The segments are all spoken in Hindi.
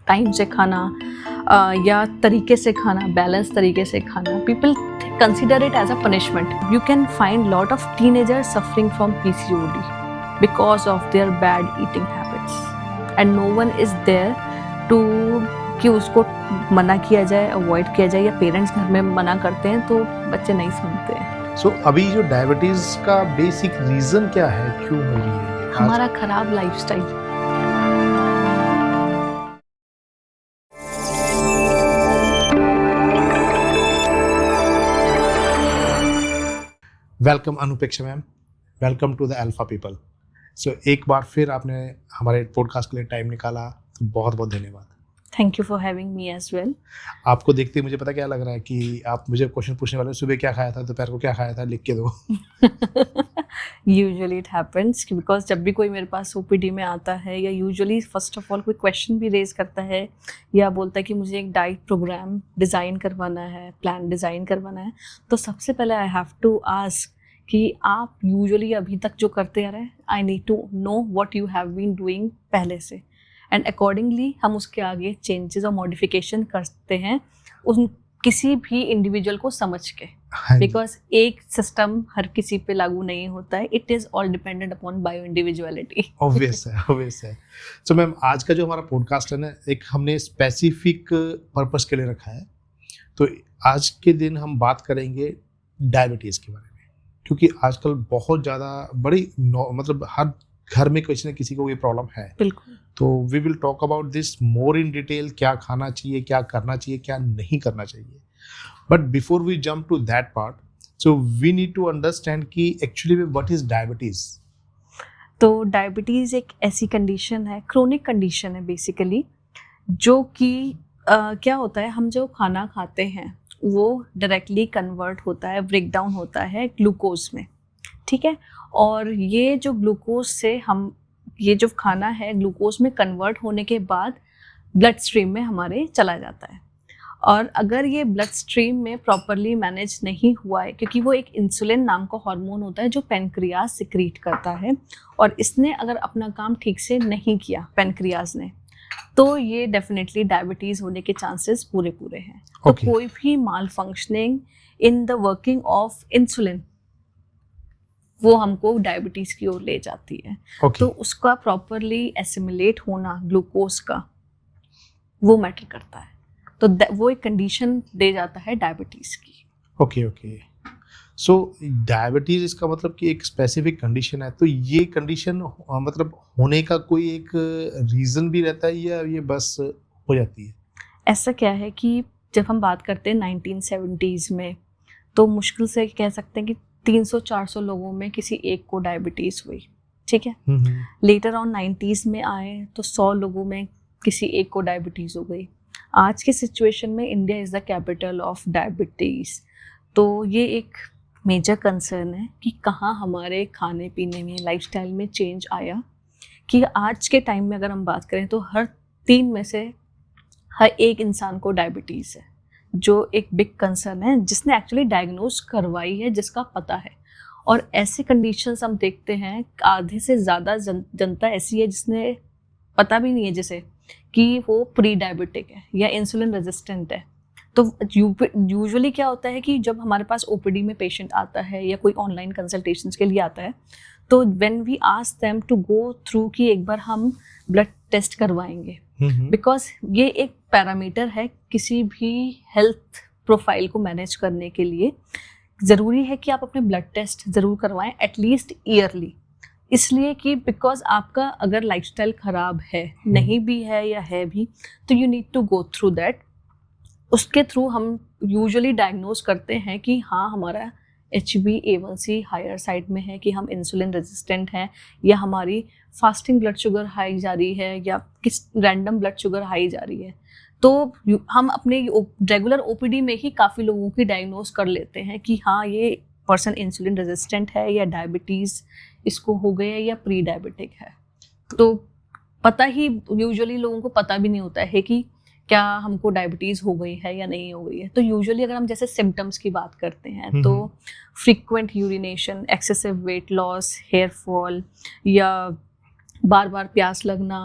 टाइम से खाना या तरीके से खाना, बैलेंस तरीके से खाना, people consider it as a punishment. You can find lot of teenagers suffering from PCOD because of their bad eating habits and no one is there to कि उसको मना किया जाए, अवॉइड किया जाए, या पेरेंट्स घर में मना करते हैं तो बच्चे नहीं सुनते हैं। सो अभी जो डायबिटीज का बेसिक रीजन क्या है, क्यों हो रही है ये? हमारा खराब lifestyle. Welcome Anupeksha ma'am, welcome to the alpha people. So एक बार फिर आपने हमारे पॉडकास्ट के लिए टाइम निकाला, तो बहुत बहुत धन्यवाद। Thank you for having me as well. आपको देखते ही मुझे पता क्या लग रहा है कि आप मुझे क्वेश्चन पूछने वाले, सुबह क्या खाया था, दोपहर को क्या खाया था, लिख के दो। यूजुअली इट हैपेंस बिकॉज जब भी कोई मेरे पास ओपीडी में आता है या यूजुअली फर्स्ट ऑफ ऑल कोई क्वेश्चन भी रेज करता है या बोलता है कि मुझे एक डाइट प्रोग्राम डिज़ाइन करवाना है, प्लान डिज़ाइन करवाना है, तो सबसे पहले आई हैव टू आस्क कि आप यूजुअली अभी तक जो करते आ रहे हैं, I need to know what you have been doing पहले से, एंड अकॉर्डिंगली हम उसके आगे चेंजेस और मॉडिफिकेशन करते हैं उन किसी भी इंडिविजुअल को समझ के, बिकॉज एक सिस्टम हर किसी पे लागू नहीं होता है। It is all dependent upon bio individuality. Obvious है। सो मैम, आज का जो हमारा पॉडकास्ट है ना, एक हमने स्पेसिफिक पर्पस के लिए रखा है। तो आज के दिन हम बात करेंगे डायबिटीज़ के बारे में, क्योंकि आजकल बहुत ज़्यादा मतलब हर घर में किसी न किसी को ये प्रॉब्लम है। बिल्कुल। तो we will talk about this more in detail, क्या खाना चाहिए, क्या करना चाहिए, क्या नहीं करना चाहिए। But before we jump to that part, so we need to understand कि एक्चुअली में व्हाट इज डायबिटीज। तो डायबिटीज़ एक ऐसी कंडीशन है, क्रोनिक कंडीशन है बेसिकली, जो कि क्या होता है, हम जो खाना खाते हैं वो डायरेक्टली कन्वर्ट होता है, ब्रेक डाउन होता है ग्लूकोज में, ठीक है। और ये जो ग्लूकोज से हम ये जो खाना है ग्लूकोज में कन्वर्ट होने के बाद ब्लड स्ट्रीम में हमारे चला जाता है, और अगर ये ब्लड स्ट्रीम में प्रॉपरली मैनेज नहीं हुआ है, क्योंकि वो एक इंसुलिन नाम का हार्मोन होता है जो पैनक्रियाज सिक्रीट करता है, और इसने अगर अपना काम ठीक से नहीं किया पैनक्रियाज ने, तो ये डेफिनेटली डायबिटीज़ होने के चांसेस पूरे हैं। तो कोई भी malfunctioning in the working of insulin वो हमको डायबिटीज़ की ओर ले जाती है। तो उसका प्रॉपरली एसिमिलेट होना ग्लूकोज का वो मैटर करता है, तो वो एक कंडीशन दे जाता है डायबिटीज़ की। ओके। सो डायबिटीज इसका मतलब कि एक स्पेसिफिक कंडीशन है। तो ये कंडीशन मतलब होने का कोई एक रीज़न भी रहता है या ये बस हो जाती है? ऐसा क्या है कि जब हम बात करते हैं 1970s में, तो मुश्किल से कह सकते हैं कि 300-400 लोगों में किसी एक को डायबिटीज़ हुई, ठीक है। लेटर ऑन 90s में आए तो 100 लोगों में किसी एक को डायबिटीज़ हो गई। आज की सिचुएशन में India is the capital of diabetes, तो ये एक मेजर कंसर्न है कि कहाँ हमारे खाने पीने में, लाइफस्टाइल में चेंज आया, कि आज के टाइम में अगर हम बात करें तो हर 3 में से हर एक इंसान को डायबिटीज़ है, जो एक बिग कंसर्न है, जिसने एक्चुअली डायग्नोज करवाई है, जिसका पता है। और ऐसे कंडीशंस हम देखते हैं आधे से ज़्यादा जनता ऐसी है जिसने पता भी नहीं है जिसे कि वो प्री डायबिटिक है या इंसुलिन रेजिस्टेंट है। तो यूजुअली क्या होता है कि जब हमारे पास ओपीडी में पेशेंट आता है या कोई ऑनलाइन कंसल्टेशंस के लिए आता है, तो when we ask them to go through कि एक बार हम ब्लड टेस्ट करवाएंगे, बिकॉज ये एक पैरामीटर है किसी भी हेल्थ प्रोफाइल को मैनेज करने के लिए। ज़रूरी है कि आप अपने ब्लड टेस्ट ज़रूर करवाएं, एटलीस्ट ईयरली, इसलिए कि बिकॉज आपका अगर लाइफस्टाइल ख़राब है, नहीं भी है या है भी, तो you need to go through that. उसके थ्रू हम यूजुअली डायग्नोज करते हैं कि हाँ, हमारा HbA1c हायर साइड में है, कि हम इंसुलिन रेजिस्टेंट हैं, या हमारी फास्टिंग ब्लड शुगर हाई जा रही है, या किस रैंडम ब्लड शुगर हाई जा रही है। तो हम अपने रेगुलर ओपीडी में ही काफ़ी लोगों की डायग्नोज कर लेते हैं कि हाँ, ये पर्सन इंसुलिन रेजिस्टेंट है, या डायबिटीज़ इसको हो गया है, या प्री डायबिटिक है। तो पता ही यूजुअली लोगों को पता भी नहीं होता है कि क्या हमको डायबिटीज़ हो गई है या नहीं हो गई है। तो यूजुअली अगर हम जैसे सिम्टम्स की बात करते हैं, तो frequent urination, excessive weight loss, hair fall, या बार बार प्यास लगना,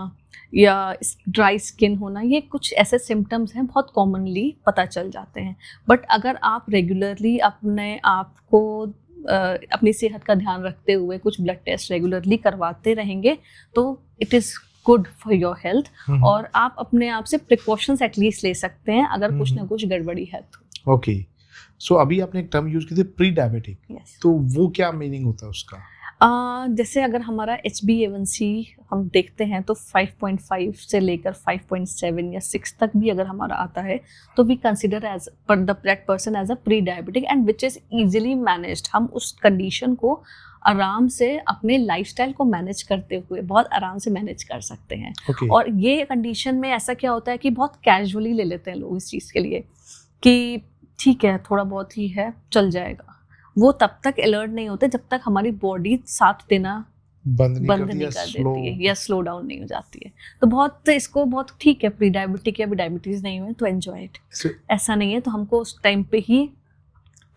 या ड्राई स्किन होना, ये कुछ ऐसे सिम्टम्स हैं बहुत कॉमनली पता चल जाते हैं। बट अगर आप रेगुलरली अपने आप को अपनी सेहत का ध्यान रखते हुए कुछ ब्लड टेस्ट रेगुलरली करवाते रहेंगे तो it is good for your health, और आप अपने आप से प्रिकॉशंस एटलीस्ट ले सकते हैं अगर कुछ ना कुछ गड़बड़ी है तो। ओके, सो अभी आपने एक टर्म यूज की थी प्री डायबिटिक, yes. तो वो क्या मीनिंग होता है उसका? जैसे अगर हमारा HbA1c हम देखते हैं तो 5.5 से लेकर 5.7 या 6 तक भी अगर हमारा आता है तो we consider as per that person as a pre diabetic and which is easily managed. हम उस कंडीशन को आराम से अपने लाइफस्टाइल को मैनेज करते हुए बहुत आराम से मैनेज कर सकते हैं। Okay. और ये कंडीशन में ऐसा क्या होता है कि बहुत कैजुअली ले लेते हैं लोग इस चीज़ के लिए कि ठीक है थोड़ा बहुत ही है चल जाएगा। वो तब तक अलर्ट नहीं होते जब तक हमारी बॉडी साथ देना बंद नहीं कर देती है या स्लो डाउन नहीं हो जाती है। तो बहुत इसको बहुत ठीक है प्री डायबिटिक या भी डायबिटीज़ नहीं हुए तो एंजॉय इट, ऐसा नहीं है। तो हमको उस टाइम पे ही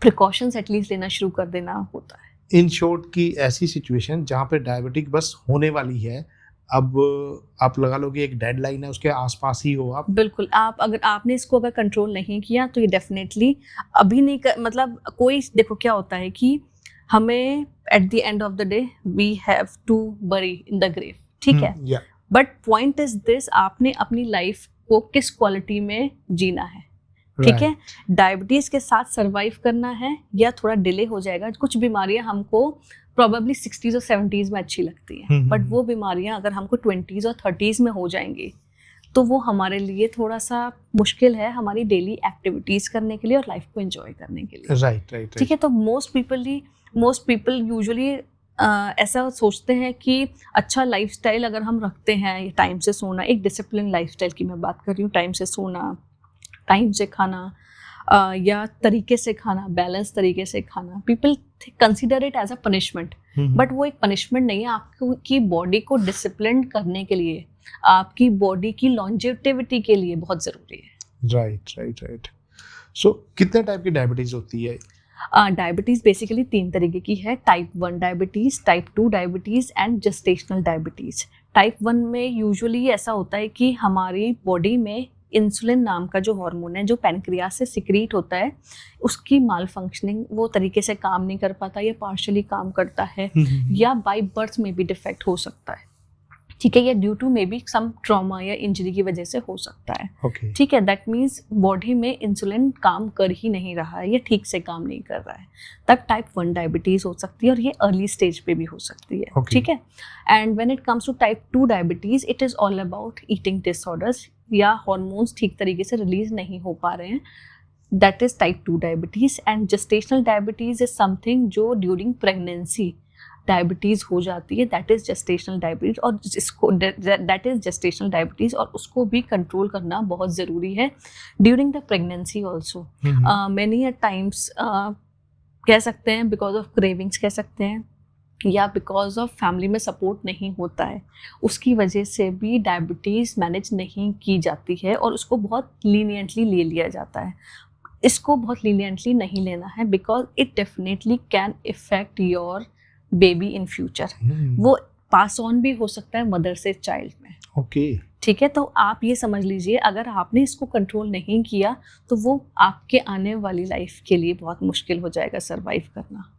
प्रिकॉशंस एटलीस्ट लेना शुरू कर देना होता है। इन शॉर्ट की ऐसी सिचुएशन जहाँ पे डायबिटिक बस होने वाली है, अब आप लगा लो कि एक डेडलाइन है उसके आसपास ही हो आप। बिल्कुल, आप अगर आपने इसको अगर कंट्रोल नहीं किया तो ये डेफिनेटली अभी नहीं मतलब कोई देखो क्या होता है कि हमें at the end of the day we have to bury in the grave, ठीक है। बट पॉइंट इज दिस, आपने अपनी लाइफ को किस क्वालिटी में जीना है, ठीक है। डायबिटीज़ के साथ सर्वाइव करना है या थोड़ा डिले हो जाएगा। कुछ बीमारियां हमको प्रॉबेबली 60s और 70s में अच्छी लगती हैं, बट वो बीमारियां अगर हमको 20s और 30s में हो जाएंगी तो वो हमारे लिए थोड़ा सा मुश्किल है हमारी डेली एक्टिविटीज़ करने के लिए और लाइफ को एंजॉय करने के लिए। राइट। ठीक है, तो मोस्ट पीपल यूजुअली ऐसा सोचते हैं कि अच्छा लाइफस्टाइल अगर हम रखते हैं, टाइम से सोना, एक डिसिप्लिन लाइफस्टाइल की मैं बात कर रही हूँ, टाइम से सोना, टाइम से खाना या तरीके से खाना, बैलेंस तरीके से खाना, people consider it as a punishment. But वो एक पनिशमेंट नहीं है, आपकी बॉडी को डिसिप्लिन करने के लिए, आपकी बॉडी की लॉन्जेविटी के लिए बहुत ज़रूरी है। राइट। सो कितने टाइप की डायबिटीज़ होती है? डायबिटीज़ बेसिकली 3 तरीके की है, type 1 diabetes, type 2 diabetes and gestational diabetes. Type 1 में यूजुअली ऐसा होता है कि हमारी बॉडी में इंसुलिन नाम का जो हार्मोन है जो पैनक्रियास से सिक्रीट होता है, उसकी माल फंक्शनिंग वो तरीके से काम नहीं कर पाता या पार्शली काम करता है या बाय बर्थ में भी डिफेक्ट हो सकता है, ठीक है, या due to maybe some trauma या इंजरी की वजह से हो सकता है। ठीक है, दैट मीन्स बॉडी में इंसुलिन काम कर ही नहीं रहा है या ठीक से काम नहीं कर रहा है, तब टाइप 1 डायबिटीज़ हो सकती है और ये अर्ली स्टेज पे भी हो सकती है। ठीक है, and when it comes to type 2 diabetes it is all about eating disorders या हार्मोन्स ठीक तरीके से रिलीज नहीं हो पा रहे हैं, that is type 2 diabetes. And gestational diabetes is something जो ड्यूरिंग प्रेगनेंसी डायबिटीज़ हो जाती है, दैट इज जेस्टेशनल डायबिटीज़, और जिसको दैट इज जेस्टेशनल डायबिटीज़, और उसको भी कंट्रोल करना बहुत ज़रूरी है during the pregnancy also. Many a times कह सकते हैं बिकॉज ऑफ क्रेविंग्स कह सकते हैं या बिकॉज ऑफ फैमिली में सपोर्ट नहीं होता है, उसकी वजह से भी डायबिटीज़ मैनेज नहीं की जाती है और उसको बहुत लीनियंटली ले लिया जाता है। इसको बहुत लीनियंटली नहीं लेना है because it definitely can affect your baby in future. वो पास ऑन भी हो सकता है मदर से चाइल्ड में। ठीक है, तो आप ये समझ लीजिए अगर आपने इसको कंट्रोल नहीं किया तो वो आपके आने वाली लाइफ के लिए बहुत मुश्किल हो जाएगा सर्वाइव करना,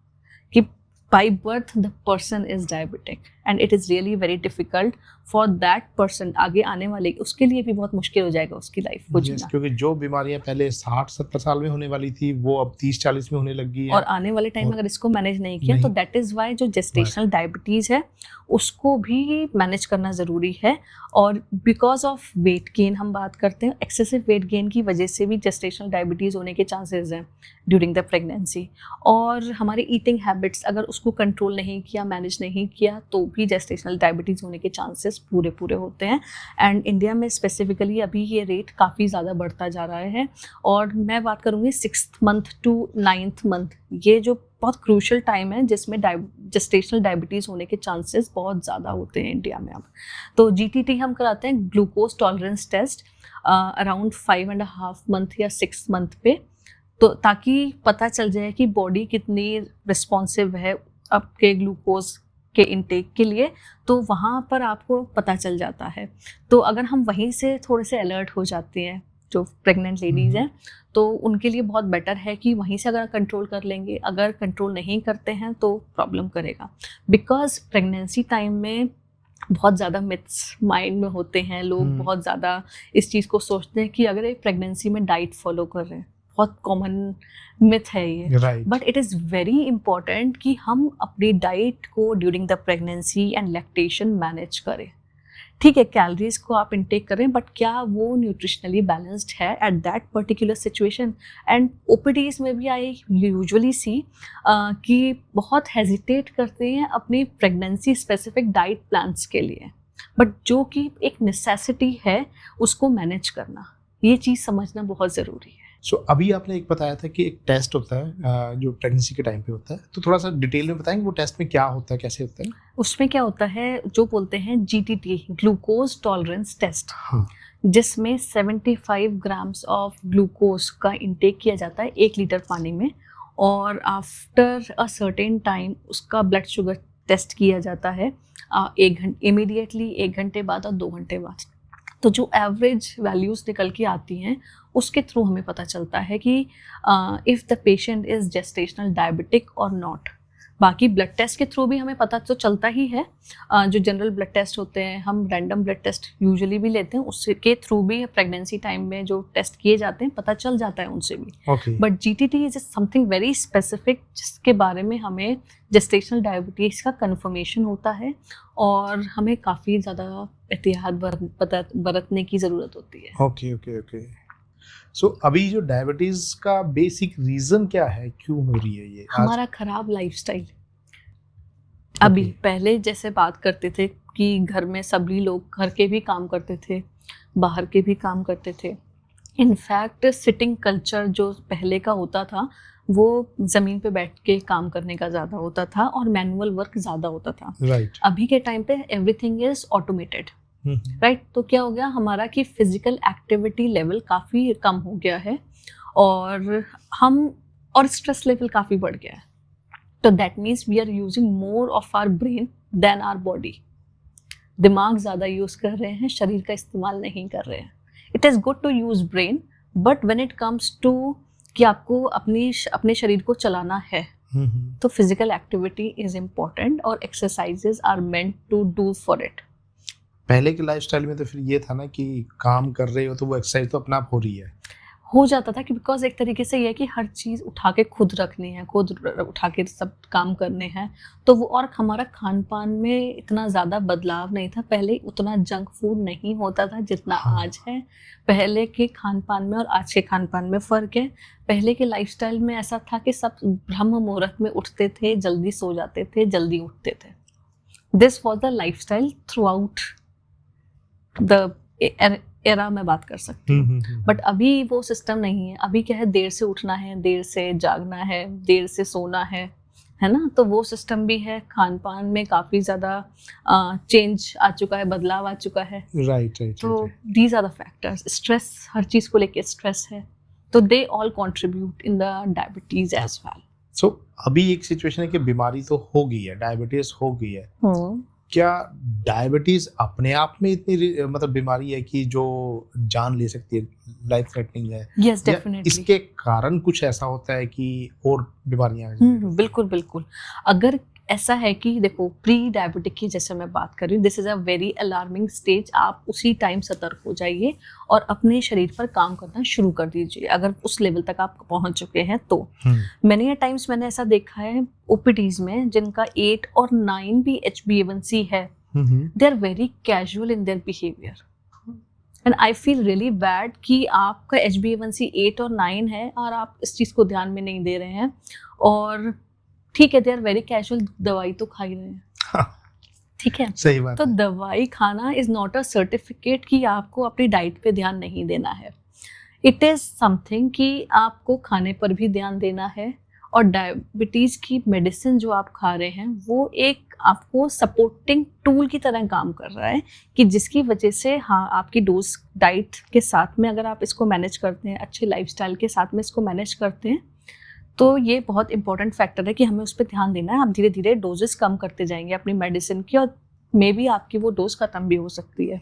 कि by birth the person is diabetic and it is really very difficult for that person, आगे आने वाले उसके लिए भी बहुत मुश्किल हो जाएगा उसकी लाइफ को जीना। क्योंकि जो बीमारियां पहले 60-70 साल में होने वाली थी वो अब 30-40 में होने लगी है, और आने वाले टाइम अगर इसको मैनेज नहीं किया तो दैट इज़ वाई जो जेस्टेशनल डायबिटीज़ है उसको भी मैनेज करना ज़रूरी है। और बिकॉज ऑफ वेट गेन हम बात करते हैं, एक्सेसिव वेट गेन की वजह से भी जेस्टेशनल डायबिटीज़ होने के चांसेस हैं ड्यूरिंग द प्रेगनेंसी। और हमारे ईटिंग हैबिट्स अगर उसको कंट्रोल नहीं किया, मैनेज नहीं किया, तो भी जेस्टेशनल डायबिटीज़ होने के चांसेस पूरे होते हैं। एंड इंडिया में स्पेसिफिकली अभी ये रेट काफ़ी ज़्यादा बढ़ता जा रहा है। और मैं बात करूँगी 6th month to 9th month, ये जो बहुत क्रूशल टाइम है जिसमें जेस्टेशनल डायबिटीज़ होने के चांसेस बहुत ज़्यादा होते हैं इंडिया में अब। तो GTT हम कराते हैं, glucose tolerance test, around 5.5 month या 6 मंथ पे, तो ताकि पता चल जाए कि बॉडी कितनी रिस्पॉन्सिव है आपके ग्लूकोज के इनटेक के लिए, तो वहाँ पर आपको पता चल जाता है। तो अगर हम वहीं से थोड़े से अलर्ट हो जाते हैं, जो प्रेग्नेंट लेडीज़ हैं, तो उनके लिए बहुत बेटर है कि वहीं से अगर कंट्रोल कर लेंगे। अगर कंट्रोल नहीं करते हैं तो प्रॉब्लम करेगा, बिकॉज प्रेगनेंसी टाइम में बहुत ज़्यादा मिथ्स माइंड में होते हैं। लोग बहुत ज़्यादा इस चीज़ को सोचते हैं कि अगर एक प्रेगनेंसी में डाइट फॉलो कर रहे हैं, बहुत कॉमन मिथ है ये, but it is very important कि हम अपनी डाइट को during the pregnancy and lactation manage करें। ठीक है, कैलोरीज को आप इनटेक करें, बट क्या वो न्यूट्रिशनली बैलेंस्ड है at that particular situation. And OPTs में भी आई यूजुअली सी कि बहुत हेजिटेट करते हैं अपनी प्रेगनेंसी स्पेसिफिक डाइट प्लान्स के लिए, बट जो कि एक नेसेसिटी है उसको मैनेज करना, ये चीज़ समझना बहुत ज़रूरी है। सो अभी आपने एक बताया था कि एक टेस्ट होता है जो प्रेगनेंसी के टाइम पे होता है, तो थोड़ा सा डिटेल में बताएंगे वो टेस्ट में क्या होता है, कैसे होता है? उसमें क्या होता है, जो बोलते हैं GTT, ग्लूकोज टॉलरेंस टेस्ट, जिसमें 75 ग्राम्स ऑफ ग्लूकोज का इंटेक किया जाता है 1 लीटर पानी में, और आफ्टर अ सर्टेन टाइम उसका ब्लड शुगर टेस्ट किया जाता है 1 घंटे इमीडिएटली, 1 घंटे बाद और 2 घंटे बाद। तो जो एवरेज वैल्यूज़ निकल के आती हैं उसके थ्रू हमें पता चलता है कि if the patient is gestational diabetic और नॉट। बाकी ब्लड टेस्ट के थ्रू भी हमें पता तो चलता ही है। जो जनरल ब्लड टेस्ट होते हैं, हम रैंडम ब्लड टेस्ट यूजुअली भी लेते हैं, उसके थ्रू भी प्रेगनेंसी टाइम में जो टेस्ट किए जाते हैं पता चल जाता है उनसे भी। But GTT is something very specific, जिसके बारे में हमें जेस्टेशनल डायबिटीज़ का कन्फर्मेशन होता है और हमें काफ़ी ज़्यादा एहतियात बरतने की ज़रूरत होती है। ओके। सो अभी जो डायबिटीज का बेसिक रीजन क्या है, क्यों हो रही है ये? हमारा खराब लाइफस्टाइल। अभी पहले जैसे बात करते थे कि घर में सभी लोग घर के भी काम करते थे, बाहर के भी काम करते थे। इनफैक्ट सिटिंग कल्चर जो पहले का होता था वो ज़मीन पे बैठ के काम करने का ज़्यादा होता था और मैनुअल वर्क ज़्यादा होता था। अभी के टाइम पे एवरीथिंग इज़ ऑटोमेटेड, राइट। तो क्या हो गया हमारा कि फिजिकल एक्टिविटी लेवल काफ़ी कम हो गया है और स्ट्रेस लेवल काफ़ी बढ़ गया है। तो that means we are using more of our brain than our body. दिमाग ज़्यादा यूज़ कर रहे हैं, शरीर का इस्तेमाल नहीं कर रहे हैं। It is good to use brain, but when it comes to कि आपको अपने शरीर को चलाना है, तो फिजिकल एक्टिविटी इज़ इम्पॉर्टेंट और exercises are meant to do for it. पहले के लाइफस्टाइल में तो फिर ये था ना कि काम कर रहे हो तो वो एक्सरसाइज तो अपना आप हो रही है, हो जाता था कि बिकॉज एक तरीके से ये है कि हर चीज़ उठा के खुद रखनी है, खुद उठा के सब काम करने हैं। तो वो, और हमारा खान पान में इतना ज़्यादा बदलाव नहीं था। पहले उतना जंक फूड नहीं होता था जितना आज है। पहले के खान पान में और आज के खान पान में फ़र्क है। पहले के लाइफस्टाइल में ऐसा था कि सब ब्रह्म मुहूर्त में उठते थे, जल्दी सो जाते थे, जल्दी उठते थे। This was the lifestyle through out the era में बात कर सकती हूँ। बट अभी वो सिस्टम नहीं है। अभी क्या है, देर से उठना है, देर से जागना है, देर से सोना है ना। तो वो सिस्टम भी है। खान पान में काफ़ी ज़्यादा चेंज आ चुका है, बदलाव आ चुका है। राइट। तो these are the factors. Stress, हर चीज़ को लेके स्ट्रेस है, तो they all contribute in the diabetes as well. So अभी एक सिचुएशन है कि बीमारी तो हो गई है, डायबिटीज हो गई है। क्या डायबिटीज अपने आप में इतनी मतलब बीमारी है कि जो जान ले सकती है, लाइफ थ्रेटनिंग है? Yes, definitely. इसके कारण कुछ ऐसा होता है कि और बीमारियां? बिल्कुल। अगर ऐसा है कि देखो, प्री डायबिटिक की जैसे मैं बात कर रही हूँ, this is a very alarming stage. आप उसी टाइम सतर्क हो जाइए और अपने शरीर पर काम करना शुरू कर दीजिए अगर उस लेवल तक आप पहुँच चुके हैं तो। मैनी टाइम्स मैंने ऐसा देखा है ओपीडीज में, जिनका 8 और 9 भी HbA1c है, they are very casual in their behaviour and I feel really bad कि आपका HbA1c 8 और 9 है और आप इस चीज़ को ध्यान में नहीं दे रहे हैं। और ठीक है, दे आर वेरी कैजुअल, दवाई तो खा ही रहे हैं। ठीक है, सही बात। तो दवाई खाना इज़ नॉट अ सर्टिफिकेट कि आपको अपनी डाइट पे ध्यान नहीं देना है। इट इज़ समथिंग कि आपको खाने पर भी ध्यान देना है। और डायबिटीज़ की मेडिसिन जो आप खा रहे हैं वो एक आपको सपोर्टिंग टूल की तरह काम कर रहा है कि जिसकी वजह से आपकी डोज डाइट के साथ में अगर आप इसको मैनेज करते हैं, अच्छे लाइफस्टाइल के साथ में इसको मैनेज करते हैं, तो ये बहुत इंपॉर्टेंट फैक्टर है कि हमें उस पर ध्यान देना है। आप धीरे धीरे डोजेस कम करते जाएंगे अपनी मेडिसिन की, और मे बी आपकी वो डोज खत्म भी हो सकती है।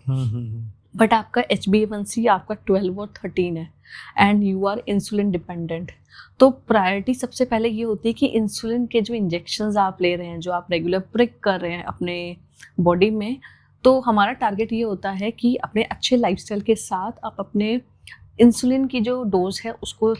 बट आपका HbA1c आपका 12 और 13 है and you are insulin dependent, तो प्रायोरिटी सबसे पहले ये होती है कि इंसुलिन के जो इंजेक्शंस आप ले रहे हैं, जो आप रेगुलर प्रिक कर रहे हैं अपने बॉडी में, तो हमारा टारगेट ये होता है कि अपने अच्छे लाइफस्टाइल के साथ आप अपने इंसुलिन की जो डोज है उसको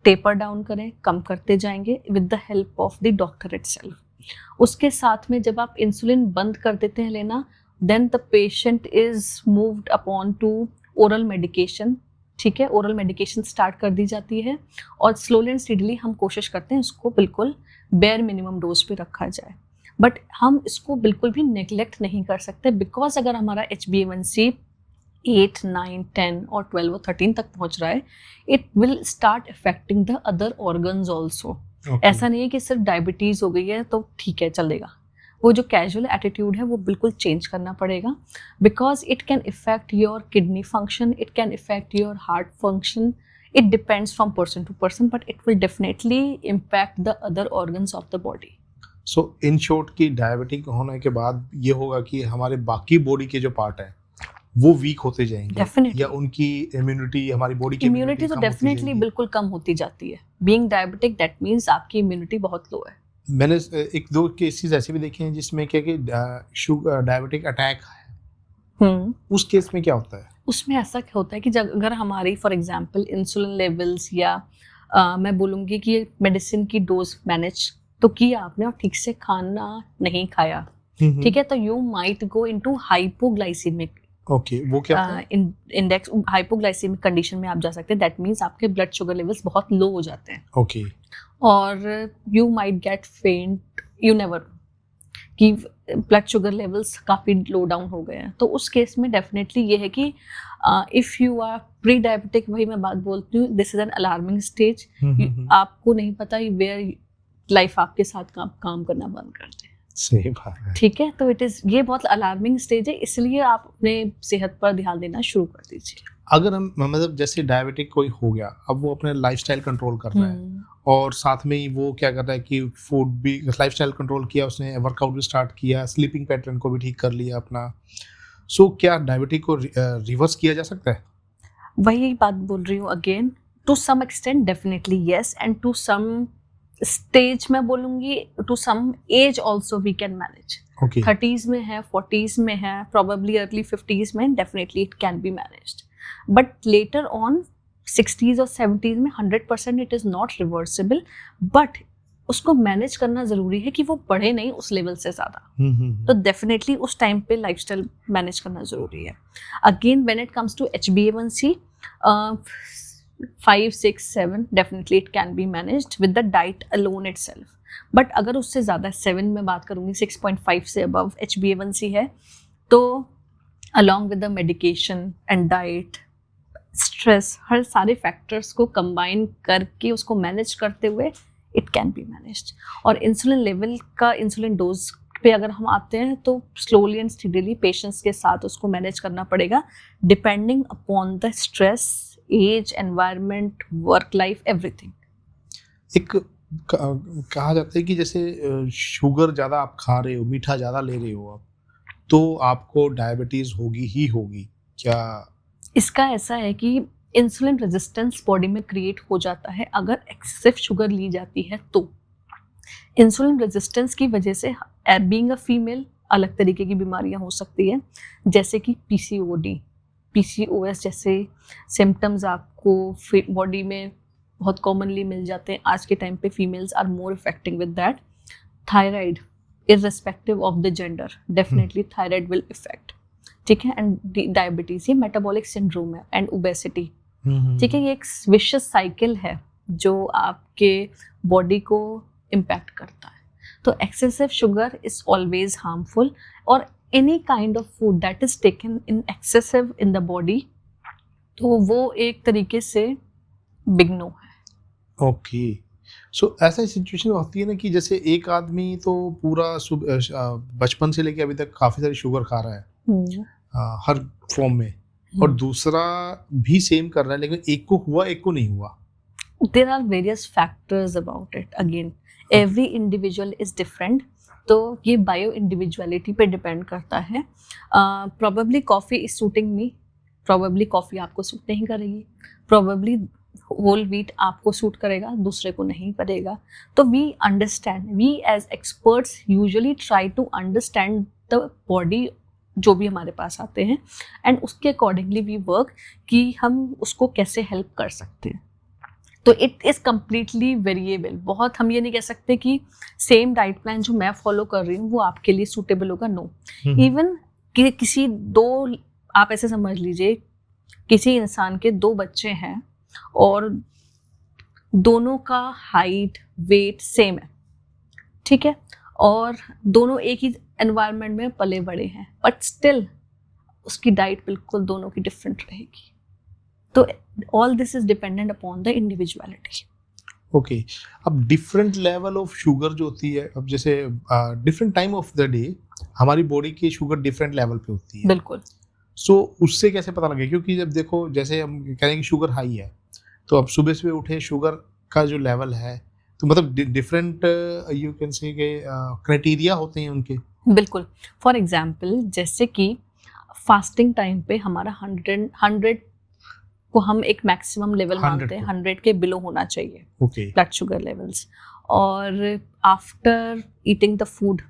टेपर डाउन करें, कम करते जाएंगे with the help of the doctor itself. उसके साथ में जब आप इंसुलिन बंद कर देते हैं लेना, then the patient is moved upon to oral medication. ठीक है, ओरल मेडिकेशन स्टार्ट कर दी जाती है और स्लोली एंड स्टीडली हम कोशिश करते हैं इसको बिल्कुल बेयर मिनिमम डोज पे रखा जाए। बट हम इसको बिल्कुल भी नेग्लेक्ट नहीं कर सकते, बिकॉज अगर हमारा HbA1c 8, 9, 10 और 12 और 13 तक पहुंच रहा है, it will start affecting the other organs also. ऐसा नहीं है कि सिर्फ डायबिटीज हो गई है तो ठीक है चलेगा, वो जो कैजुअल एटीट्यूड है वो बिल्कुल चेंज करना पड़ेगा, because it can affect your kidney function, it can affect your heart function, it depends from person to person, but it will definitely impact the other organs of the body. So in short की डायबिटिक होने के बाद ये होगा कि हमारे बाकी बॉडी के जो पार्ट है वो वीक होते जाएंगे, Definitely. या उनकी इम्यूनिटी, हमारी बॉडी की इम्यूनिटी तो डेफिनेटली बिल्कुल कम होती जाती है। बीइंग डायबिटिक दैट मीन्स आपकी इम्यूनिटी बहुत लो है। मैंने एक दो केसेस ऐसे भी देखे हैं जिसमें क्या कि शुगर डायबिटिक अटैक है, उस केस में क्या होता है? उसमें ऐसा क्या होता है कि जब अगर हमारी फॉर एग्जांपल इंसुलिन लेवल्स या मैं बोलूँगी कि मेडिसिन की डोज मैनेज तो किया आपने और ठीक से खाना नहीं खाया, ठीक है, तो you might go into hypoglycaemic. Okay, वो क्या होता है? इंडेक्स हाइपोग्लाइसीमिक कंडीशन में आप जा सकते हैं। दैट मीन्स आपके ब्लड शुगर लेवल्स बहुत लो हो जाते हैं। ओके। और यू माइट गेट फेंट, यू नेवर, कि ब्लड शुगर लेवल्स काफ़ी लो डाउन हो गए हैं। तो उस केस में डेफिनेटली ये है कि if you are pre diabetic, वही मैं बात बोलती हूँ, this is an alarming stage. आपको नहीं पता वेयर लाइफ आपके साथ काम करना बंद कर दे। सही बात है। ठीक है, तो ये बहुत अलार्मिंग स्टेज है, इसलिए आप अपने सेहत पर ध्यान देना शुरू कर दीजिए। अगर हम मतलब जैसे डायबिटिक कोई हो गया, अब वो अपने लाइफस्टाइल कंट्रोल कर रहा है और साथ में ही वो क्या कर रहा है कि फूड भी, लाइफस्टाइल कंट्रोल किया उसने, वर्कआउट भी स्टार्ट किया, स्लीपिंग पैटर्न को भी ठीक कर लिया अपना, सो क्या डायबिटिक को रिवर्स किया जा सकता है? वही बात बोल रही हूँ again, to some extent definitely yes, and to some stage मैं बोलूँगी, to some age also we can manage. 30s में है, 40s में है, probably early 50s में, definitely it can be managed. But later on 60s और 70s में 100% it is not reversible, but उसको मैनेज करना ज़रूरी है कि वो बढ़े नहीं उस लेवल से ज़्यादा। तो डेफिनेटली उस टाइम पे लाइफस्टाइल मैनेज करना ज़रूरी है। Again when it comes to HbA1c 5, 6, 7 definitely it can be managed with the diet alone itself. But अगर उससे ज़्यादा 7 में बात करूँगी, 6.5 से अबव HbA1c है, तो along with the medication and diet, stress, हर सारे फैक्टर्स को कंबाइन करके उसको मैनेज करते हुए इट कैन बी मैनेज्ड। और इंसुलिन लेवल का, इंसुलिन डोज पे अगर हम आते हैं तो स्लोली एंड स्टीडीली पेशेंस के साथ उसको मैनेज करना पड़ेगा, depending upon the stress, age, environment, work life, everything. एक कहा जाता है कि जैसे शुगर ज़्यादा आप खा रहे हो, मीठा ज़्यादा ले रहे हो आप, तो आपको डायबिटीज़ होगी ही होगी क्या? इसका ऐसा है कि इंसुलिन रेजिस्टेंस बॉडी में क्रिएट हो जाता है अगर एक्सेसिव शुगर ली जाती है। तो इंसुलिन रेजिस्टेंस की वजह से बीइंग अ फीमेल अलग तरीके की बीमारियां हो सकती है, जैसे कि PCOD, PCOS जैसे सिम्टम्स आपको बॉडी में बहुत कॉमनली मिल जाते हैं आज के टाइम पे। Females are more affecting with that. Thyroid, irrespective of the gender, definitely thyroid will affect, ठीक है। एंड डायबिटीज, ये मेटाबॉलिक सिंड्रोम है, एंड ओबेसिटी, ठीक है। ये एक विशियस साइकिल है जो आपके बॉडी को इम्पैक्ट करता है। तो excessive sugar is always harmful, और any kind of food that is taken in excessive in the body, तो वो एक तरीके से बिग नो है। ओके, सो ऐसा सिचुएशन होती है ना कि जैसे एक आदमी तो पूरा बचपन से लेके अभी तक काफ़ी सारी शुगर खा रहा है हर फॉर्म में, और दूसरा भी सेम कर रहा है, लेकिन एक को हुआ एक को नहीं हुआ। there are various factors about it. Again, every individual is different. तो ये बायो इंडिविजुअलिटी पे डिपेंड करता है. Probably coffee is suiting me. Probably coffee आपको सूट नहीं करेगी. Probably होल व्हीट आपको सूट करेगा, दूसरे को नहीं करेगा. तो we understand, we as experts usually try to understand the body जो भी हमारे पास आते हैं, एंड उसके अकॉर्डिंगली वी वर्क कि हम उसको कैसे हेल्प कर सकते हैं. तो इट इज़ कम्प्लीटली वेरिएबल. बहुत हम ये नहीं कह सकते कि सेम डाइट प्लान जो मैं फॉलो कर रही हूँ वो आपके लिए सूटेबल होगा. नो. इवन कि किसी दो, आप ऐसे समझ लीजिए, किसी इंसान के 2 बच्चे हैं और दोनों का हाइट वेट सेम है, ठीक है, और दोनों एक ही एनवायरनमेंट में पले बड़े हैं, बट स्टिल उसकी डाइट बिल्कुल दोनों की डिफरेंट रहेगी. तो all this is dependent upon the individuality. Okay. अब डिफरेंट लेवल ऑफ शुगर जो होती है, अब जैसे different time of the day हमारी बॉडी की शुगर डिफरेंट लेवल पे होती है. बिल्कुल. सो उससे कैसे पता लगे? क्योंकि जब देखो, जैसे हम कह रहे हैं कि शुगर हाई है, तो अब सुबह सुबह उठे शुगर का जो लेवल है, तो मतलब डिफरेंट यू कैन से के क्राइटेरिया होते हैं उनके. बिल्कुल. फॉर एग्जांपल, जैसे कि फास्टिंग टाइम पे हमारा 100 को हम एक मैक्सिमम लेवल मानते हैं, 100 के बिलो होना चाहिए ब्लड शुगर लेवल्स. और after eating the food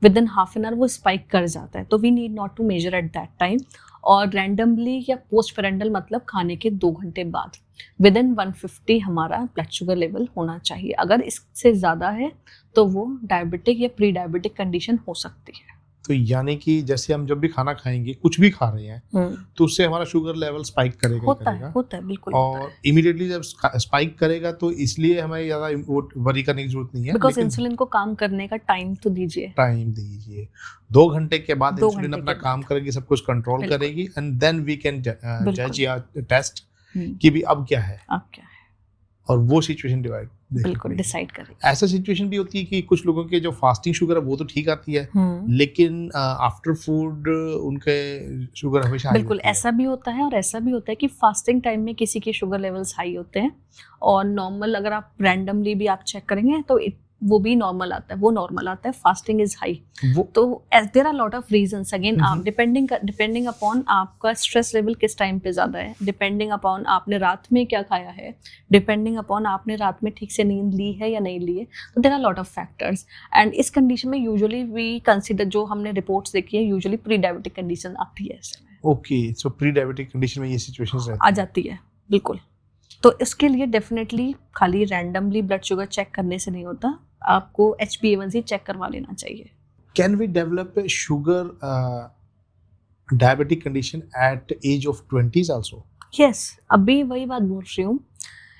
within half an hour वो स्पाइक कर जाता है. तो we need not to measure at that time. और रैंडमली या पोस्ट पेरेंडल, मतलब खाने के 2 घंटे बाद, विद इन 150 हमारा ब्लड शुगर लेवल होना चाहिए. अगर इससे ज़्यादा है तो वो डायबिटिक या प्री डायबिटिक कंडीशन हो सकती है. तो यानी कि जैसे हम जब भी खाना खाएंगे, कुछ भी खा रहे हैं, तो उससे हमारा शुगर लेवल स्पाइक करेगा. होता है बिल्कुल. और इमीडिएटली जब स्पाइक करेगा तो इसलिए हमें ज़्यादा वरी करने की जरूरत नहीं है, बिकॉज इंसुलिन को काम करने का टाइम तो दीजिए. 2 घंटे के बाद इंसुलिन अपना काम करेगी, सब कुछ कंट्रोल करेगी, एंड देन वी कैन जज या टेस्ट कि भी अब क्या है. और वो सिचुएशन बिल्कुल डिसाइड करें. ऐसा सिचुएशन भी होती है कि कुछ लोगों के जो फास्टिंग शुगर है वो तो ठीक आती है, लेकिन आफ्टर फूड उनके शुगर हमेशा हाई. बिल्कुल ऐसा भी होता है, और ऐसा भी होता है कि फास्टिंग टाइम में किसी के शुगर लेवल्स हाई होते हैं, और नॉर्मल अगर आप रैंडमली भी आप चेक करेंगे तो वो भी नॉर्मल आता है, वो नॉर्मल आता है. Fasting is high. तो there are lot of reasons. Again आप डिपेंडिंग अपॉन आपका स्ट्रेस लेवल किस टाइम पे ज़्यादा है, डिपेंडिंग अपॉन आपने रात में क्या खाया है, डिपेंडिंग अपॉन आपने रात में ठीक से नींद ली है या नहीं ली है. तो there are lot of factors. And इस कंडीशन में यूजुअली वी कंसिडर, जो हमने रिपोर्ट्स देखी है, यूजुअली प्री डायबिटिक कंडीशन आती है ऐसे में. ओके. सो प्री डायबिटिक कंडीशन में ये सिचुएशंस आ जाती है. बिल्कुल. तो इसके लिए डेफिनेटली खाली रैंडमली ब्लड शुगर चेक करने से नहीं होता, आपको HbA1c चेक करवा लेना चाहिए. Can we develop sugar diabetic condition at age of 20s also? Yes. अभी वही बात बोल रही हूँ,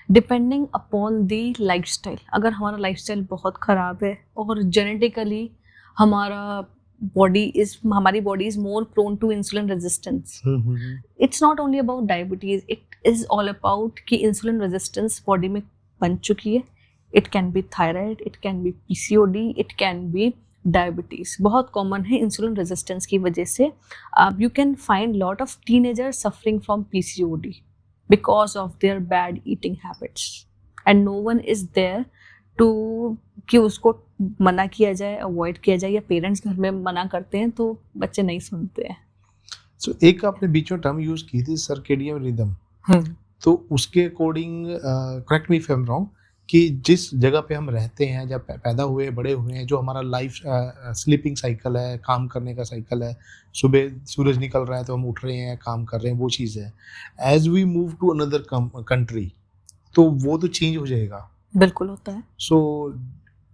डिपेंडिंग अपॉन द लाइफस्टाइल. अगर हमारा लाइफस्टाइल बहुत ख़राब है और जेनेटिकली हमारी body is more prone to insulin resistance. It's not only about diabetes, it is all about कि इंसुलिन रेजिस्टेंस बॉडी में बन चुकी है. It can be thyroid, it can be PCOD, it can be diabetes. बहुत कॉमन है इंसुलिन रेजिस्टेंस की वजह से. You can find lot of teenagers suffering from PCOD because of their bad eating habits, and no one is there to कि उसको मना किया जाए, अवॉइड किया जाए, या पेरेंट्स घर में मना करते हैं तो बच्चे नहीं सुनते हैं. सो एक आपने बीच में टर्म यूज की थी, सर्केडियन रिदम. तो उसके according, correct me if I am wrong, कि जिस जगह पे हम रहते हैं, जब पैदा हुए बड़े हुए हैं, जो हमारा लाइफ स्लीपिंग साइकिल है, काम करने का साइकिल है, सुबह सूरज निकल रहा है तो हम उठ रहे हैं, काम कर रहे हैं, वो चीज़ है. As we move to another country तो वो तो चेंज हो जाएगा. बिल्कुल होता है. So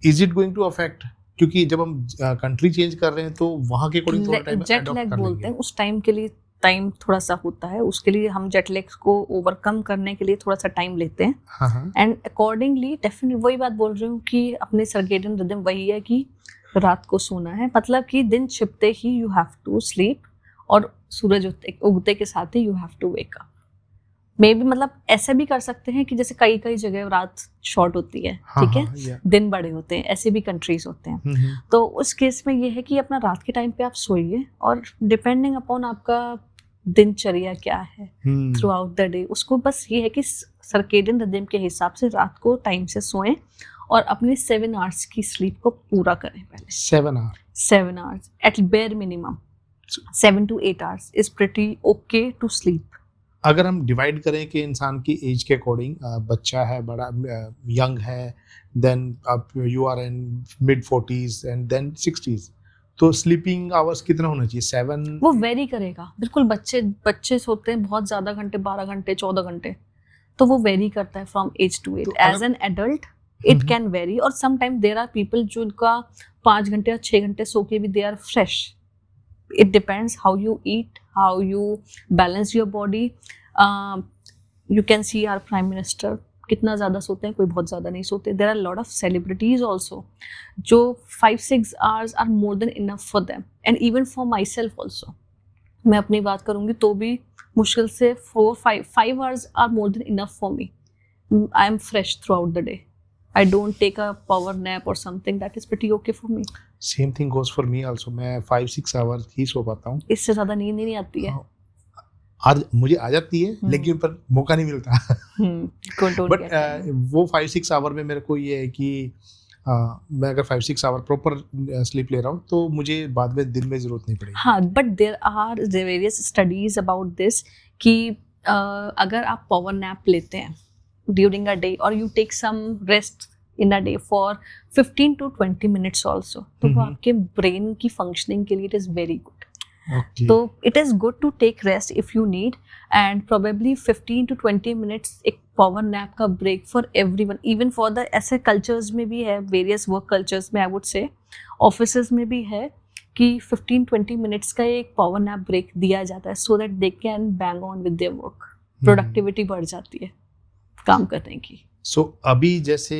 is it going to affect? क्योंकि जब हम कंट्री चेंज कर रहे हैं तो वहाँ के अकोर्डिंग थोड़ा टाइम जेट लैग बोलते हैं, उस टाइम के लिए टाइम थोड़ा सा होता है. उसके लिए हम जेट लैग को ओवरकम करने के लिए थोड़ा सा टाइम लेते हैं. एंड अकॉर्डिंगली डेफिनेटली वही बात बोल रही हूँ कि अपने सर्केडियन रिदम वही है कि रात को सोना है, मतलब कि दिन छिपते ही यू हैव टू स्लीप, और सूरज उगते के साथ ही you have to wake up. Maybe मतलब ऐसे भी कर सकते हैं कि जैसे कई जगह रात शॉर्ट होती है, ठीक है, दिन बड़े होते हैं, ऐसे भी कंट्रीज होते हैं. तो उस केस में ये है कि अपना रात के टाइम पे आप सोइए, और डिपेंडिंग अपॉन आपका दिनचर्या क्या है थ्रू आउट द डे, उसको बस ये है कि सर्केडियन रिदम के हिसाब से रात को टाइम से सोएं और अपने 7 आवर्स की स्लीप को पूरा करें पहले। 7 hours at bare minimum, 7 to 8 hours is pretty okay to sleep. अगर हम डिवाइड करें कि इंसान की एज के अकॉर्डिंग, बच्चा है, बड़ा यंग है, देन अब you are in mid 40s and then 60s, तो स्लीपिंग आवर्स कितना होना चाहिए? 7? वो वेरी करेगा बिल्कुल। बच्चे सोते हैं बहुत ज़्यादा घंटे, 12 घंटे, 14 घंटे, तो वो वेरी करता है from age to age. As an adult it can vary, और some time there are people जो उनका 5 घंटे या 6 घंटे सो के भी they are fresh. It depends how you eat, how you balance your body. You can see our prime minister कितना ज़्यादा सोते हैं, कोई बहुत ज़्यादा नहीं सोते। There are lot of celebrities also जो 5-6 hours are more than enough for them, and even for myself also. मैं अपनी बात करूँगी तो भी मुश्किल से 4-5 hours are more than enough for me. I am fresh throughout the day. I don't take a power nap और something, that is pretty okay for me. Same thing goes for me also. मैं 5-6 आवर्स ही सो पाता हूँ, इससे ज़्यादा नींद नहीं आती है। आज मुझे आ जाती है लेकिन पर मौका नहीं मिलता। बट वो 5-6 आवर में मेरे को ये है कि मैं अगर 5-6 आवर प्रॉपर स्लीप ले रहा हूँ तो मुझे बाद में दिन में जरूरत नहीं पड़ेगी। हाँ, but there are various studies about this कि अगर आप पावर नैप लेते हैं ड्यूरिंग अ डे और you take some rest in a day for 15 to 20 minutes also, तो वो आपके ब्रेन की फंक्शनिंग के लिए it is very good. Okay. तो it is good to take rest if you need, and probably 15 to 20 minutes एक पावर नैप का break for everyone, even for the ऐसे कल्चर्स में भी है, वेरियस वर्क कल्चर्स में, आई वुड से ऑफिसेज में भी है कि 15-20 minutes का एक पावर नैप ब्रेक दिया जाता है so that they can bang on with their work. Productivity बढ़ जाती है काम करने की। सो अभी जैसे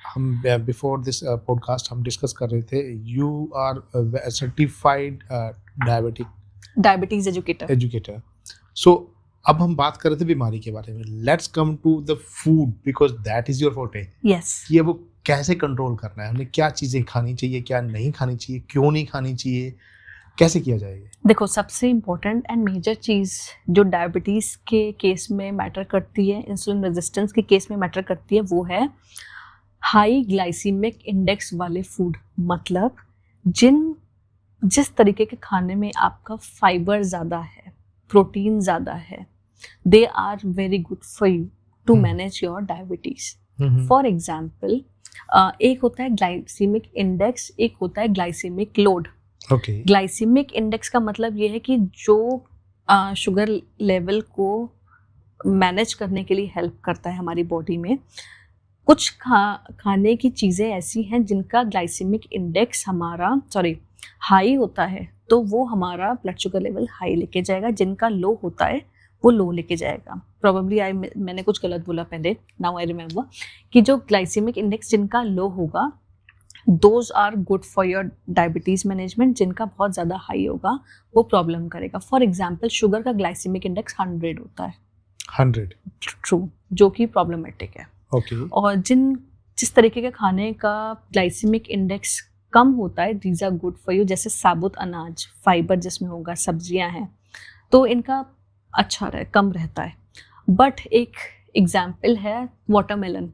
हम बिफोर दिस पॉडकास्ट हम डिस्कस कर रहे थे, you are certified diabetes educator. So अब हम बात कर रहे थे बीमारी के बारे में। Let's come to the food because that is your forte. Yes, ये वो कैसे कंट्रोल करना है, हमें क्या चीज़ें खानी चाहिए, क्या नहीं खानी चाहिए, क्यों नहीं खानी चाहिए, कैसे किया जाएगा? देखो, सबसे इम्पोर्टेंट एंड मेजर चीज़ जो डायबिटीज़ के केस में मैटर करती है, इंसुलिन रेजिस्टेंस के केस में मैटर करती है, वो है हाई ग्लाइसीमिक इंडेक्स वाले फूड। मतलब जिस तरीके के खाने में आपका फाइबर ज़्यादा है, प्रोटीन ज़्यादा है, they are very good for you to manage your diabetes. For example, एक होता है ग्लाइसीमिक इंडेक्स, एक होता है ग्लाइसीमिक लोड। ग्लाइसीमिक इंडेक्स का मतलब ये है कि जो शुगर लेवल को मैनेज करने के लिए हेल्प करता है हमारी बॉडी में। कुछ खाने की चीज़ें ऐसी हैं जिनका ग्लाइसीमिक इंडेक्स हमारा हाई होता है तो वो हमारा ब्लड शुगर लेवल हाई लेके जाएगा, जिनका लो होता है वो लो लेके जाएगा। प्रोबेबली मैंने कुछ गलत बोला पहले, नाउ आई रिमेंबर, कि जो ग्लाइसीमिक इंडेक्स जिनका लो होगा those are good for your diabetes management, जिनका बहुत ज़्यादा हाई होगा वो प्रॉब्लम करेगा। फॉर एग्जाम्पल, शुगर का ग्लाइसीमिक इंडेक्स 100 होता है। 100? ट्रू, जो कि प्रॉब्लमेटिक है। और जिस तरीके के खाने का ग्लाइसीमिक इंडेक्स कम होता है, these are good for you. जैसे साबुत अनाज, फाइबर जिसमें होगा, सब्जियां हैं, तो इनका अच्छा कम रहता है। बट एक एग्जाम्पल है वाटरमेलन,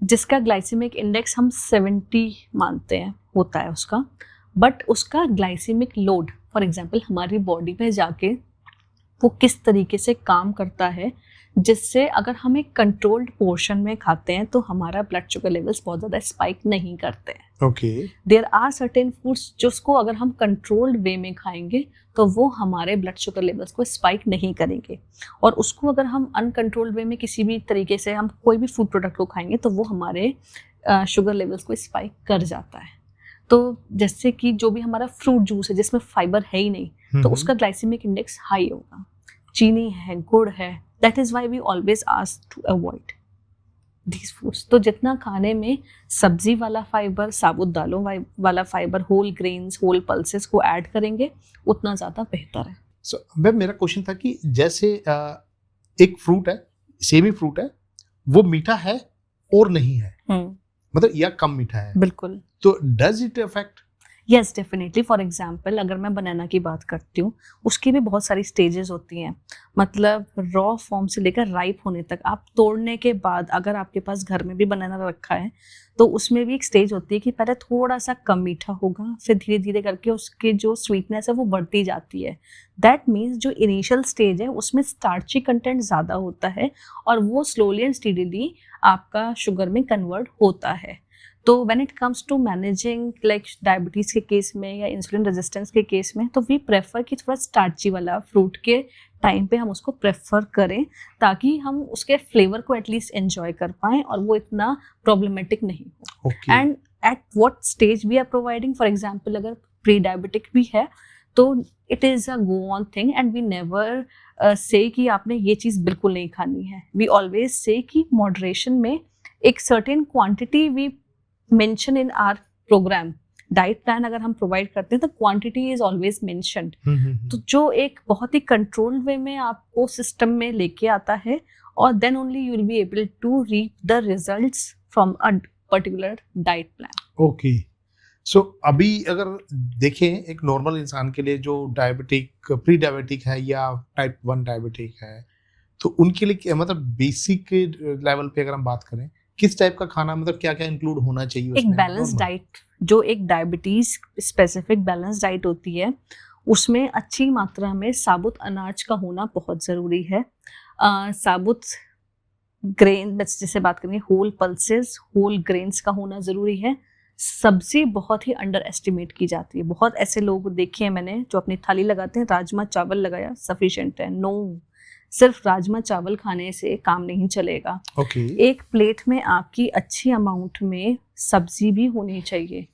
जिसका ग्लाइसीमिक इंडेक्स हम 70 मानते हैं होता है उसका, बट उसका ग्लाइसीमिक लोड, फॉर एग्जांपल, हमारी बॉडी में जाके वो किस तरीके से काम करता है, जिससे अगर हम एक कंट्रोल्ड पोर्शन में खाते हैं तो हमारा ब्लड शुगर लेवल्स बहुत ज़्यादा स्पाइक नहीं करते हैं। देयर आर सर्टेन फूड्स जिसको अगर हम कंट्रोल्ड वे में खाएंगे तो वो हमारे ब्लड शुगर लेवल्स को स्पाइक नहीं करेंगे, और उसको अगर हम अनकंट्रोल्ड वे में किसी भी तरीके से हम कोई भी फूड प्रोडक्ट को खाएंगे तो वो हमारे शुगर लेवल्स को स्पाइक कर जाता है। तो जैसे कि जो भी हमारा फ्रूट जूस है जिसमें फाइबर है ही नहीं, तो उसका ग्लाइसीमिक इंडेक्स हाई होगा। चीनी है, गुड़ है, that is why we always ask to avoid these foods. तो जितना खाने में सब्जी वाला फाइबर, साबुत दालों वाला fibre, whole grains, whole pulses को ऐड करेंगे उतना ज़्यादा बेहतर है। सो मैम, मेरा क्वेश्चन था कि जैसे एक फ्रूट है, सेमी फ्रूट है, वो मीठा है और नहीं है, मतलब या कम मीठा है, बिल्कुल, तो does it affect? Yes definitely. For example अगर मैं बनाना की बात करती हूँ, उसकी भी बहुत सारी स्टेजेस होती हैं। मतलब रॉ फॉर्म से लेकर राइप होने तक, आप तोड़ने के बाद अगर आपके पास घर में भी बनाना रखा है तो उसमें भी एक स्टेज होती है कि पहले थोड़ा सा कम मीठा होगा, फिर धीरे धीरे करके उसकी जो स्वीटनेस है वो बढ़ती जाती है। दैट मीन्स जो इनिशियल स्टेज है उसमें स्टार्ची कंटेंट ज़्यादा होता है और वो स्लोली एंड स्टीडीली आपका शुगर में कन्वर्ट होता है। तो when it comes to managing like diabetes के केस में या इंसुलिन रेजिस्टेंस के केस में, तो वी प्रेफर कि थोड़ा स्टार्ची वाला फ्रूट के टाइम पे हम उसको प्रेफर करें ताकि हम उसके फ्लेवर को एटलीस्ट एंजॉय कर पाएँ और वो इतना प्रॉब्लमेटिक नहीं हो। And at what stage we are providing, for example अगर प्री डायबिटिक भी है तो it is a go on thing and we never say कि आपने ये चीज़ बिल्कुल नहीं खानी है। वी ऑलवेज से कि मॉडरेशन में एक certain quantity we mention in our program. Diet plan अगर हम प्रोवाइड करते हैं तो क्वांटिटी इज ऑलवेज मेंशन्ड। तो जो एक बहुत ही कंट्रोल्ड वे में आपको सिस्टम में लेके आता है और then only you will be able to reap the results from a particular diet plan. Okay, so अभी अगर देखें एक नॉर्मल इंसान के लिए जो डायबिटिक प्री डायबिटिक है या टाइप 1 डायबिटिक है, तो उनके लिए क्या मतलब बेसिक लेवल पे अगर हम बात करें किस टाइप का खाना, मतलब क्या क्या इंक्लूड होना चाहिए एक उसमें? बैलेंस डाइट, जो एक डायबिटीज स्पेसिफिक बैलेंस डाइट होती है उसमें अच्छी मात्रा में साबुत अनाज का होना बहुत ज़रूरी है। साबुत ग्रेन जैसे बात करेंगे, होल पल्सेस, होल ग्रेन्स का होना ज़रूरी है। सब्जी बहुत ही अंडर एस्टिमेट की जाती है। बहुत ऐसे लोग देखे हैं मैंने जो अपनी थाली लगाते हैं, राजमा चावल लगाया सफिशिएंट है। नो, सिर्फ राजमा चावल खाने से काम नहीं चलेगा। एक प्लेट में आपकी अच्छी अमाउंट में सब्जी भी होनी चाहिए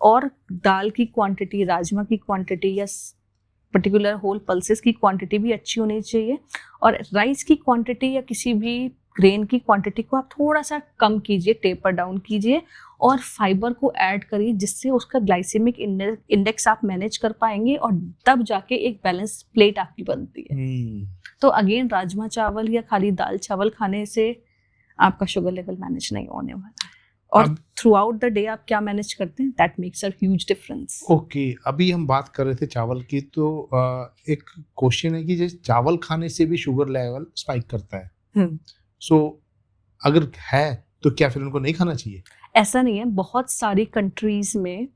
और दाल की क्वांटिटी, राजमा की क्वांटिटी या पर्टिकुलर होल पल्सेस की क्वांटिटी भी अच्छी होनी चाहिए। और राइस की क्वांटिटी या किसी भी ग्रेन की क्वांटिटी को आप थोड़ा सा कम कीजिए, टेपर डाउन कीजिए और फाइबर को ऐड करिए जिससे उसका ग्लाइसेमिक इंडेक्स आप मैनेज कर पाएंगे और तब जाके एक बैलेंस प्लेट आपकी बनती है। तो अगेन राजमा चावल या खाली दाल चावल खाने से आपका शुगर लेवल मैनेज नहीं होने वाला है। और थ्रू आउट द डे आप क्या मैनेज करते हैं, that makes a huge difference. Okay, अभी हम बात कर रहे थे चावल की, तो एक क्वेश्चन है कि जैसे चावल खाने से भी शुगर लेवल स्पाइक करता है, सो अगर है तो क्या फिर उनको नहीं खाना चाहिए? ऐसा नहीं है, बहुत सारी कंट्रीज में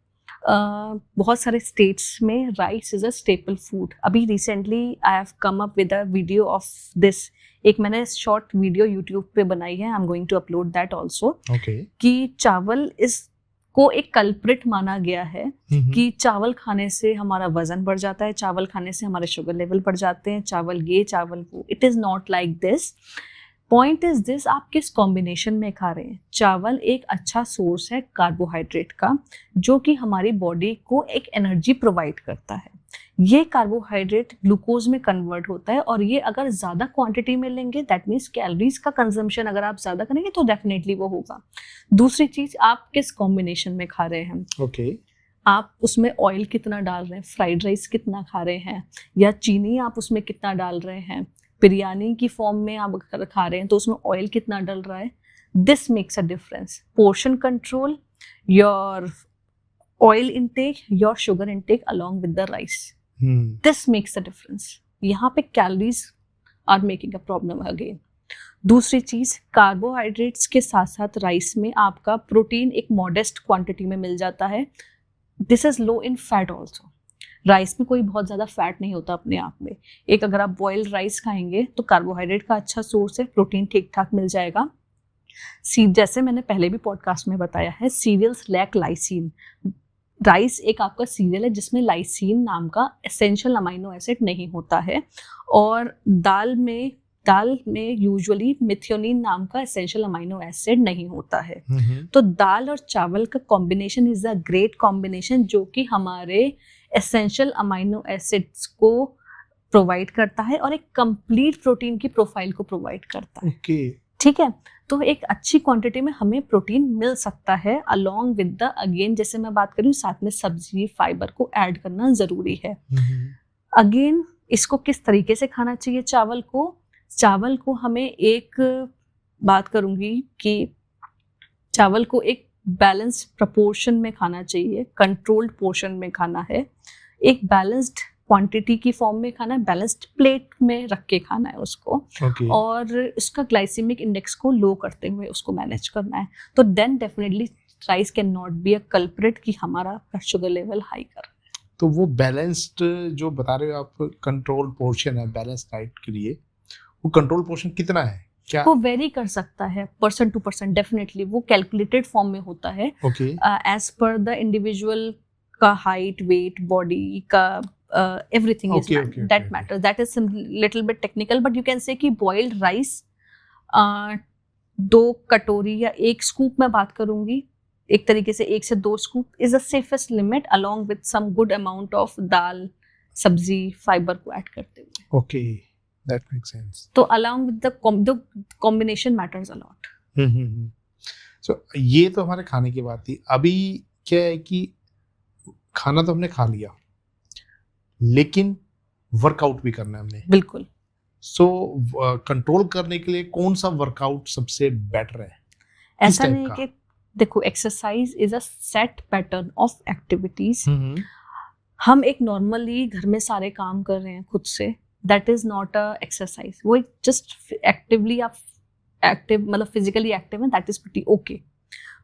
बहुत सारे स्टेट्स में rice is a staple food. अभी recently I have come up with a video of this. एक मैंने शॉर्ट वीडियो यूट्यूब पे बनाई है, I am going to upload that also. कि चावल को एक कल्प्रिट माना गया है कि चावल खाने से हमारा वजन बढ़ जाता है, चावल खाने से हमारे शुगर लेवल बढ़ जाते हैं, चावल ये चावल वो। It is not like this. Point is this, आप किस कॉम्बिनेशन में खा रहे हैं। चावल एक अच्छा सोर्स है कार्बोहाइड्रेट का जो कि हमारी बॉडी को एक एनर्जी प्रोवाइड करता है। ये कार्बोहाइड्रेट ग्लूकोज में कन्वर्ट होता है और ये अगर ज़्यादा क्वांटिटी में लेंगे दैट मीन्स कैलोरीज का कंजम्पशन अगर आप ज़्यादा करेंगे तो डेफिनेटली वो होगा। दूसरी चीज़, आप किस कॉम्बिनेशन में खा रहे हैं। आप उसमें ऑयल कितना डाल रहे हैं, फ्राइड राइस कितना खा रहे हैं या चीनी आप उसमें कितना डाल रहे हैं, बिरयानी की फॉर्म में आप खा रहे हैं तो उसमें ऑयल कितना डल रहा है। This makes a difference. Portion control, your oil intake, your sugar intake along with the rice, this makes a difference. यहाँ पे calories are making a problem again. दूसरी चीज़, कार्बोहाइड्रेट्स के साथ साथ राइस में आपका प्रोटीन एक मॉडेस्ट क्वांटिटी में मिल जाता है। This is low in fat also. Rice में कोई बहुत ज़्यादा फैट नहीं होता अपने आप में। एक अगर आप बॉइल्ड राइस खाएंगे तो कार्बोहाइड्रेट का अच्छा सोर्स है, प्रोटीन ठीक ठाक मिल जाएगा। जैसे मैंने पहले भी पॉडकास्ट में बताया है, सीरियल्स लैक लाइसीन। राइस एक आपका सीरियल है जिसमें लाइसीन नाम का एसेंशियल अमाइनो एसिड नहीं होता है और दाल में यूजुअली मिथियोनिन नाम का एसेंशियल अमाइनो एसिड नहीं होता है। तो दाल और चावल का combination is a great combination जो कि हमारे एसेंशियल अमाइनो एसिड्स को प्रोवाइड करता है और एक कंप्लीट प्रोटीन की प्रोफाइल को प्रोवाइड करता है। ठीक है, तो एक अच्छी क्वांटिटी में हमें प्रोटीन मिल सकता है अलोंग विद द, अगेन जैसे मैं बात करूँ, साथ में सब्जी फाइबर को ऐड करना ज़रूरी है। अगेन इसको किस तरीके से खाना चाहिए चावल को हमें एक बात करूँगी कि चावल को एक बैलेंस प्रपोर्शन में खाना चाहिए, कंट्रोल्ड पोर्शन में खाना है, एक बैलेंस्ड क्वांटिटी की फॉर्म में खाना है, बैलेंस्ड प्लेट में रख के खाना है उसको, और उसका ग्लाइसेमिक इंडेक्स को लो करते हुए उसको मैनेज करना है। तो then definitely rice can not be a culprit कि हमारा शुगर लेवल हाई कर। तो वो बैलेंस्ड जो बता रहे हो आप, कंट्रोल पोर्शन है बैलेंस डाइट के लिए, वो कंट्रोल पोर्शन कितना है क्या? वो वेरी कर सकता है पर्सन टू पर्सन, डेफिनेटली वो कैलकुलेटेड फॉर्म में होता है एज पर द इंडिविजुअल का हाइट, वेट, बॉडी का everything is that matters. That is little bit technical, but you can say कि boiled rice 2 कटोरी या 1 स्कूप मैं बात करूंगी, एक तरीके से 1 से 2 scoop is the safest limit, along with some good amount of दाल, सब्जी, फाइबर को ऐड करते हुए। Okay, that makes sense. तो along with the combination matters a lot. So ये तो हमारे खाने की बात थी। अभी क्या है कि खाना तो हमने खा लिया, लेकिन वर्कआउट भी करना है हमने। बिल्कुल। सो कंट्रोल करने के लिए कौन सा वर्कआउट सबसे बेटर है? ऐसा नहीं कि देखो, exercise is a set pattern of activities. हम एक नॉर्मली घर में सारे काम कर रहे हैं खुद से, that is not a exercise. वो जस्ट एक्टिवली आप एक्टिव मतलब फिजिकली एक्टिव है, that is pretty okay.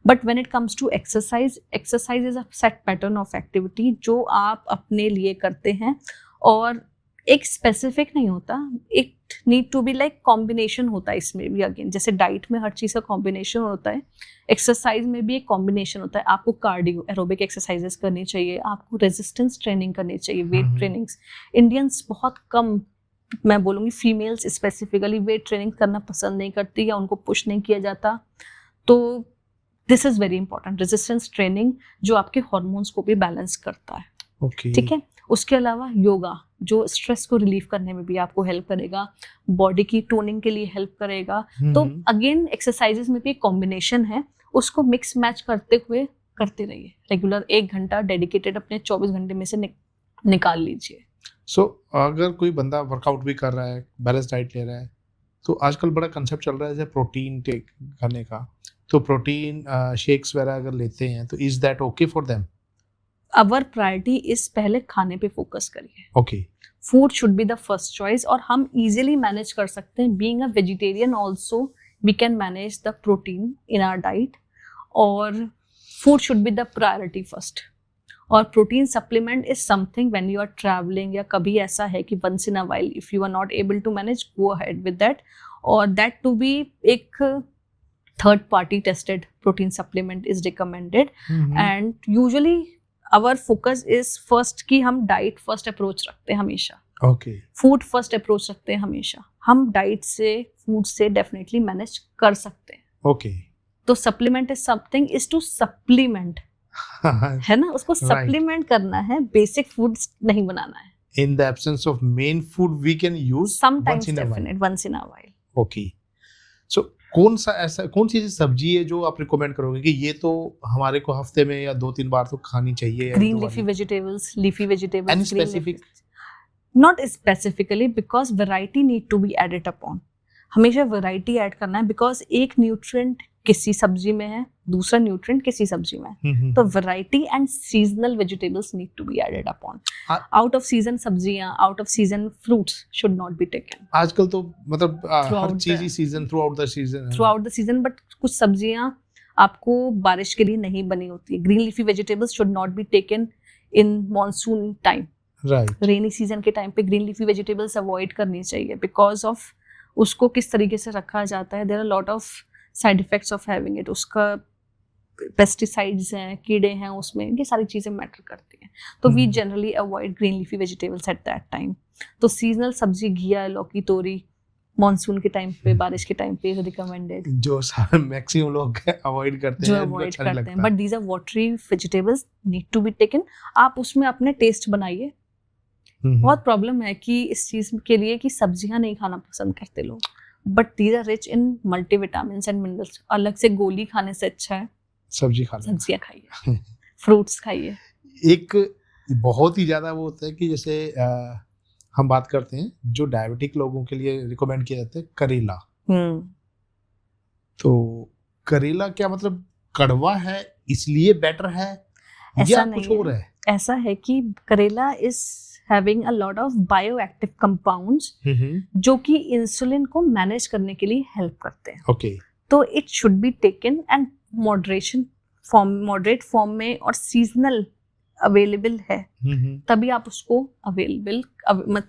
But when it comes to exercise, exercise is a set pattern of activity जो आप अपने लिए करते हैं, और एक स्पेसिफिक नहीं होता, it need to be like combination होता है इसमें भी। अगेन जैसे डाइट में हर चीज़ का कॉम्बिनेशन होता है, एक्सरसाइज में भी एक कॉम्बिनेशन होता है। आपको कार्डियो एरोबिक एक्सरसाइजेस करनी चाहिए, आपको रेजिस्टेंस ट्रेनिंग करनी चाहिए, वेट ट्रेनिंग्स। इंडियंस बहुत कम, मैं बोलूँगी फीमेल्स स्पेसिफिकली वेट ट्रेनिंग करना पसंद नहीं करती या उनको पुश नहीं किया जाता। तो this is very important, resistance training जो आपके हॉर्मोन्स को भी बैलेंस करता है। ठीक है। उसके अलावा योगा जो स्ट्रेस को रिलीव करने में भी आपको हेल्प करेगा, बॉडी की टोनिंग के लिए हेल्प करेगा। तो अगेन एक्सरसाइजेस में भी एक कॉम्बिनेशन है, उसको मिक्स मैच करते हुए करते रहिए। रेगुलर 1 घंटा डेडिकेटेड अपने 24 घंटे में से निकाल लीजिए। सो अगर कोई बंदा वर्कआउट भी कर रहा है, बैलेंस डाइट ले रहा है, तो आजकल बड़ा कंसेप्ट चल रहा है जैसे प्रोटीन टेक करने का, तो प्रोटीन शेक्स वगैरह अगर लेते हैं तो is that okay for them? Our priority is पहले खाने पे फोकस करिए। Okay, food should be the first choice, और हम इजीली मैनेज कर सकते हैं। Being a vegetarian also we can manage the protein in our diet, और food should be the priority first. और protein supplement is something when you are travelling, या कभी ऐसा है कि once in a while if you are not able to manage, go ahead with that, और दैट टू बी एक third party tested protein supplement is recommended. And usually our focus is first कि हम diet first approach रखते हैं हमेशा, food first approach रखते हैं हमेशा। हम diet से food से definitely manage कर सकते हैं। तो supplement is something is to supplement है ना, उसको supplement करना है, basic food नहीं बनाना है। In the absence of main food we can use sometimes definite once in a while. Okay. So कौन सी सब्जी है जो आप रिकमेंड करोगे कि ये तो हमारे को हफ्ते में या 2-3 बार तो खानी चाहिए? Green leafy vegetables, Any specific? Not specifically, because variety need to be added upon. हमेशा वैरायटी ऐड करना है, बिकॉज एक न्यूट्रिएंट किसी सब्जी में है, दूसरा न्यूट्रिएंट किसी सब्जी में है। तो variety and seasonal vegetables need to be added upon. Out of season सब्जियां, out of season fruits should not be taken. आजकल तो मतलब हर चीज ही season, throughout the season, but कुछ सब्जियां आपको बारिश के लिए नहीं बनी होती है। Green leafy vegetables should not be taken in monsoon time. Rainy season के टाइम पे ग्रीन लीफी वेजिटेबल्स अवॉइड करनी चाहिए, बिकॉज ऑफ उसको किस तरीके से रखा जाता है। There are lot of side effects of having it. उसका पेस्टिसाइड्स हैं, कीड़े हैं उसमें, ये सारी चीज़ें मैटर करती हैं। तो we generally avoid green leafy vegetables at that time. तो सीजनल सब्जी घिया, लौकी, तोरी मॉनसून के टाइम पे, बारिश के टाइम पे रिकमेंडेड, जो मैक्सिमम लोग अवॉइड करते हैं। But these are watery vegetables, need to be taken. आप उसमें अपने टेस्ट बनाइए। बहुत प्रॉब्लम है कि इस चीज के लिए कि सब्जियां नहीं खाना पसंद करते लोग, but these are rich in multivitamins and minerals. अलग से गोली खाने से अच्छा है सब्जियां खाइए, फ्रूट्स खाइए। एक बहुत ही ज्यादा वो होता है कि जैसे हम बात करते हैं जो डायबिटिक लोगों के लिए रिकमेंड किया जाता है करेला। तो करेला क्या मतलब कड़वा है इसलिए बेटर है ऐसा या नहीं कुछ और है? ऐसा है कि करेला is having a lot of bioactive compounds जो कि इंसुलिन को मैनेज करने के लिए हेल्प करते हैं। ओके, तो it should be taken and moderate form में और सीजनल अवेलेबल है, तभी आप उसको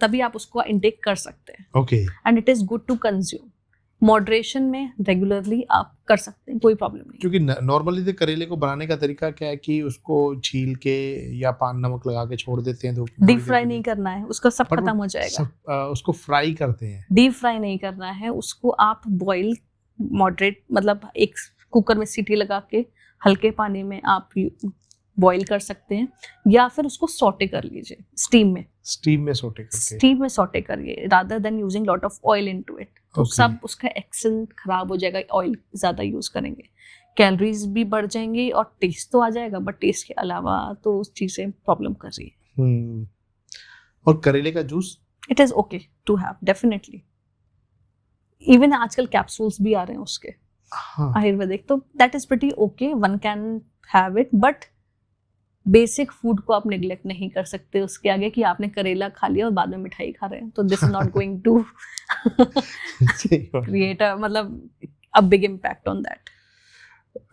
तभी आप उसको इंटेक कर सकते हैं। Okay, and it is good to consume moderation में, रेगुलरली आप कर सकते हैं, कोई प्रॉब्लम नहीं। क्योंकि नॉर्मली तो करेले को बनाने का तरीका क्या है कि उसको छील के या पान नमक लगा के छोड़ देते हैं धूप में। डीप फ्राई नहीं करना है, उसका सब खत्म हो जाएगा। उसको फ्राई करते हैं। डीप फ्राई नहीं करना है उसको, आप बॉईल मॉडरेट मतलब एक कुकर में सीटी लगा के हल्के पानी में आप बॉईल कर सकते हैं, या फिर उसको सॉटे कर लीजिए स्टीम में सॉटे करिए rather than using lot of oil into it. तो सब उसका एक्सेंट खराब हो जाएगा, ऑयल ज्यादा यूज करेंगे, कैलोरीज भी बढ़ जाएंगी और टेस्ट तो आ जाएगा, बट टेस्ट के अलावा तो उस चीज से प्रॉब्लम कर रही है। और करेले का juice it is okay to have, definitely. Even आजकल कैप्सूल्स भी आ रहे हैं उसके, आयुर्वेदिक, तो that is pretty okay, one can have it, but basic food को आप निगलेक्ट नहीं कर सकते उसके आगे कि आपने करेला खा लिया और बाद में मिठाई खा रहे हैं, तो this is not going to create a big impact on that.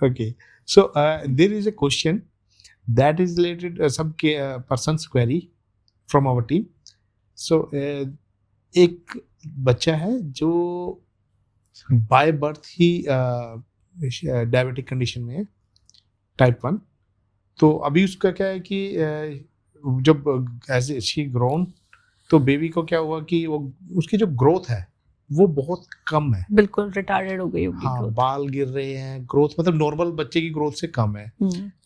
Okay, so there is a question that is related some person's query from our team. So एक बच्चा है जो by birth he diabetic condition में है, टाइप 1। तो अभी उसका क्या है कि जब एज शी ग्रोन तो बेबी को क्या हुआ कि वो उसकी जो ग्रोथ है वो बहुत कम है, बिल्कुल रिटार्डेड हो गई होगी। हाँ, बाल गिर रहे हैं, ग्रोथ मतलब नॉर्मल बच्चे की ग्रोथ से कम है।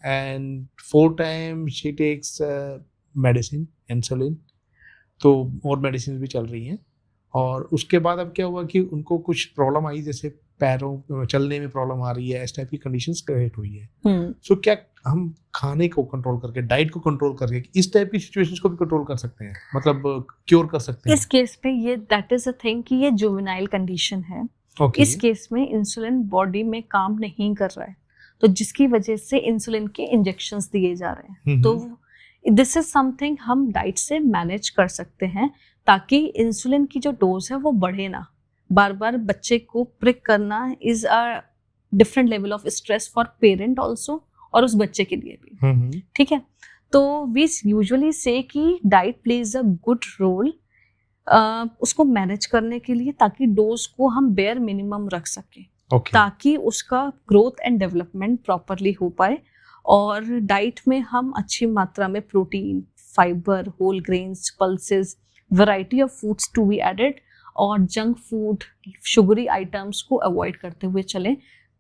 And 4 time she takes medicine, insulin, तो और मेडिसिन भी चल रही हैं। और उसके बाद अब क्या हुआ कि उनको कुछ प्रॉब्लम आई, जैसे पैरों चलने में प्रॉब्लम आ रही है, इस टाइप की कंडीशंस क्रिएट हुई है। सो क्या हम खाने को कंट्रोल करके, डाइट को कंट्रोल करके इस टाइप की सिचुएशंस को भी कंट्रोल कर सकते हैं, मतलब क्योर कर सकते हैं? इस केस पे ये दैट इज अ थिंग कि ये जुवेनाइल कंडीशन है। इस केस में इंसुलिन बॉडी में काम नहीं कर रहा है, तो जिसकी वजह से इंसुलिन के इंजेक्शंस दिए जा रहे हैं। तो दिस इज समथिंग हम डाइट से मैनेज कर सकते हैं, ताकि इंसुलिन की जो डोज है वो बढ़े ना। बार बार बच्चे को प्रिक करना is a different level of stress for parent also, और उस बच्चे के लिए भी। ठीक है, तो वी यूजुअली से कि diet plays a good role उसको मैनेज करने के लिए, ताकि डोज को हम बेयर मिनिमम रख सकें, ताकि उसका ग्रोथ एंड डेवलपमेंट प्रॉपरली हो पाए। और डाइट में हम अच्छी मात्रा में protein, fibre, whole grains, pulses, variety of foods to be added, और जंक फूड, शुगरी आइटम्स को अवॉइड करते हुए चलें।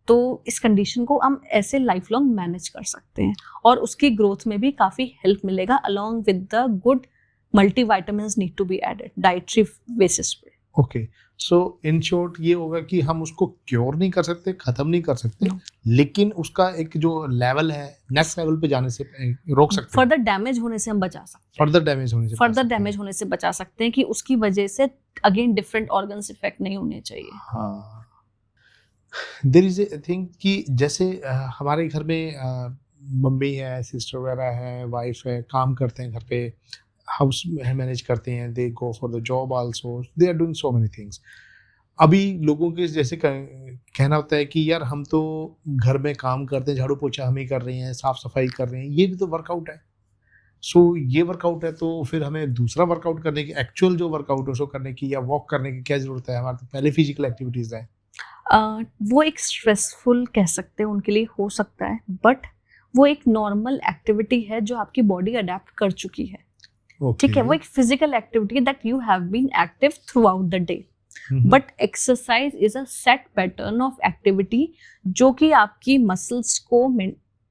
तो इस कंडीशन को हम ऐसे लाइफ लॉन्ग मैनेज कर सकते हैं, और उसकी ग्रोथ में भी काफ़ी हेल्प मिलेगा, along with the good multivitamins need to be added dietary basis पे। ओके, सो इन शॉर्ट ये होगा कि हम उसको क्योर नहीं कर सकते, खत्म नहीं कर सकते, लेकिन उसका एक जो लेवल है नेक्स्ट लेवल पे जाने से रोक सकते हैं। फर्दर डैमेज होने से हम बचा सकते हैं, फर्दर डैमेज होने से बचा सकते हैं, कि उसकी वजह से अगेन डिफरेंट ऑर्गन्स इफेक्ट नहीं होने चाहिए। हाँ, देयर इज ए थिंग कि जैसे हमारे घर में मम्मी है, सिस्टर वगैरह है, वाइफ है, काम करते हैं घर पे, हाउस मैनेज करते हैं, they go for the job also, they are doing so many things. अभी लोगों के जैसे कहना होता है कि यार हम तो घर में काम करते हैं, झाड़ू पोछा हम ही कर रहे हैं, साफ सफाई कर रहे हैं, ये भी तो वर्कआउट है। सो ये वर्कआउट है, तो फिर हमें दूसरा वर्कआउट करने की, एक्चुअल जो वर्कआउट है उसको करने की या वॉक करने की क्या ज़रूरत है? हमारे तो पहले फिजिकल एक्टिविटीज़ है। वो एक स्ट्रेसफुल कह सकते हैं उनके लिए हो सकता है, बट वो एक नॉर्मल एक्टिविटी है जो आपकी बॉडी अडेप्ट कर चुकी है। ठीक है, वो एक physical activity that you have been active throughout the day, but exercise is a set pattern of activity जो कि आपकी मसल्स को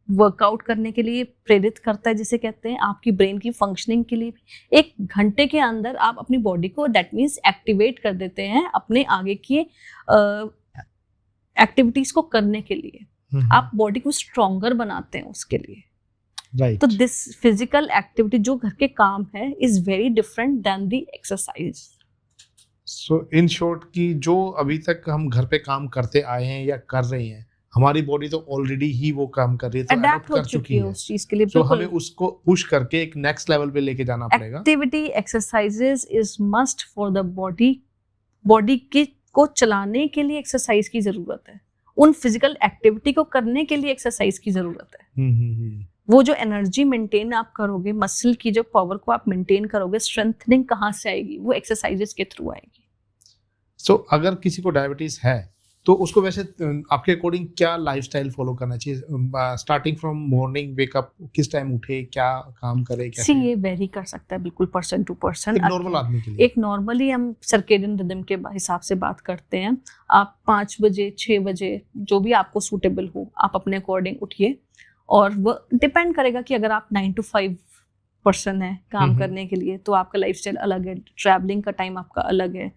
वर्कआउट करने के लिए प्रेरित करता है, जिसे कहते हैं आपकी ब्रेन की फंक्शनिंग के लिए भी। 1 घंटे के अंदर आप अपनी बॉडी को दैट मीन्स एक्टिवेट कर देते हैं अपने आगे की एक्टिविटीज को करने के लिए। आप बॉडी को स्ट्रॉन्गर बनाते हैं उसके लिए। Right. तो दिस फिजिकल एक्टिविटी जो घर के काम है is very different than the exercise. So in short कि जो अभी तक हम घर पे काम करते आए हैं या कर रहे हैं, हमारी बॉडी तो ऑलरेडी ही वो काम कर रही है, तो अडेप्ट अडॉप्ट हो कर चुकी चुकी है है, उस चीज के लिए। तो बिल्कुल हमें उसको पुश करके एक नेक्स्ट लेवल पे लेके जाना पड़ेगा। Activity exercises is must for the body. Body की को चलाने के लिए एक्सरसाइज की जरूरत है, उन फिजिकल एक्टिविटी को करने के लिए एक्सरसाइज की जरूरत है। वो जो एनर्जी मेंटेन आप करोगे, मसल की जो पावर को आप मेंटेन करोगे, स्ट्रेंथनिंग कहाँ से आएगी? वो एक्सरसाइजेस के थ्रू आएगी। सो अगर किसी को डायबिटीज है तो उसको वैसे आपके अकॉर्डिंग क्या लाइफस्टाइल फॉलो करना चाहिए? स्टार्टिंग फ्रॉम मॉर्निंग वेकअप, किस टाइम उठे, क्या काम करे, सी ये वेरी कर सकता है बिल्कुल पर्सन टू पर्सन। एक नॉर्मल आदमी के लिए एक नॉर्मली हम सर्केडियन रिदम के हिसाब से बात करते हैं। आप 5 बजे 6 बजे जो भी आपको सूटेबल हो, आप अपने अकॉर्डिंग उठिए। और वो डिपेंड करेगा कि अगर आप 9 to 5 पर्सन है काम करने के लिए, तो आपका लाइफस्टाइल अलग है, ट्रैवलिंग का टाइम आपका अलग है,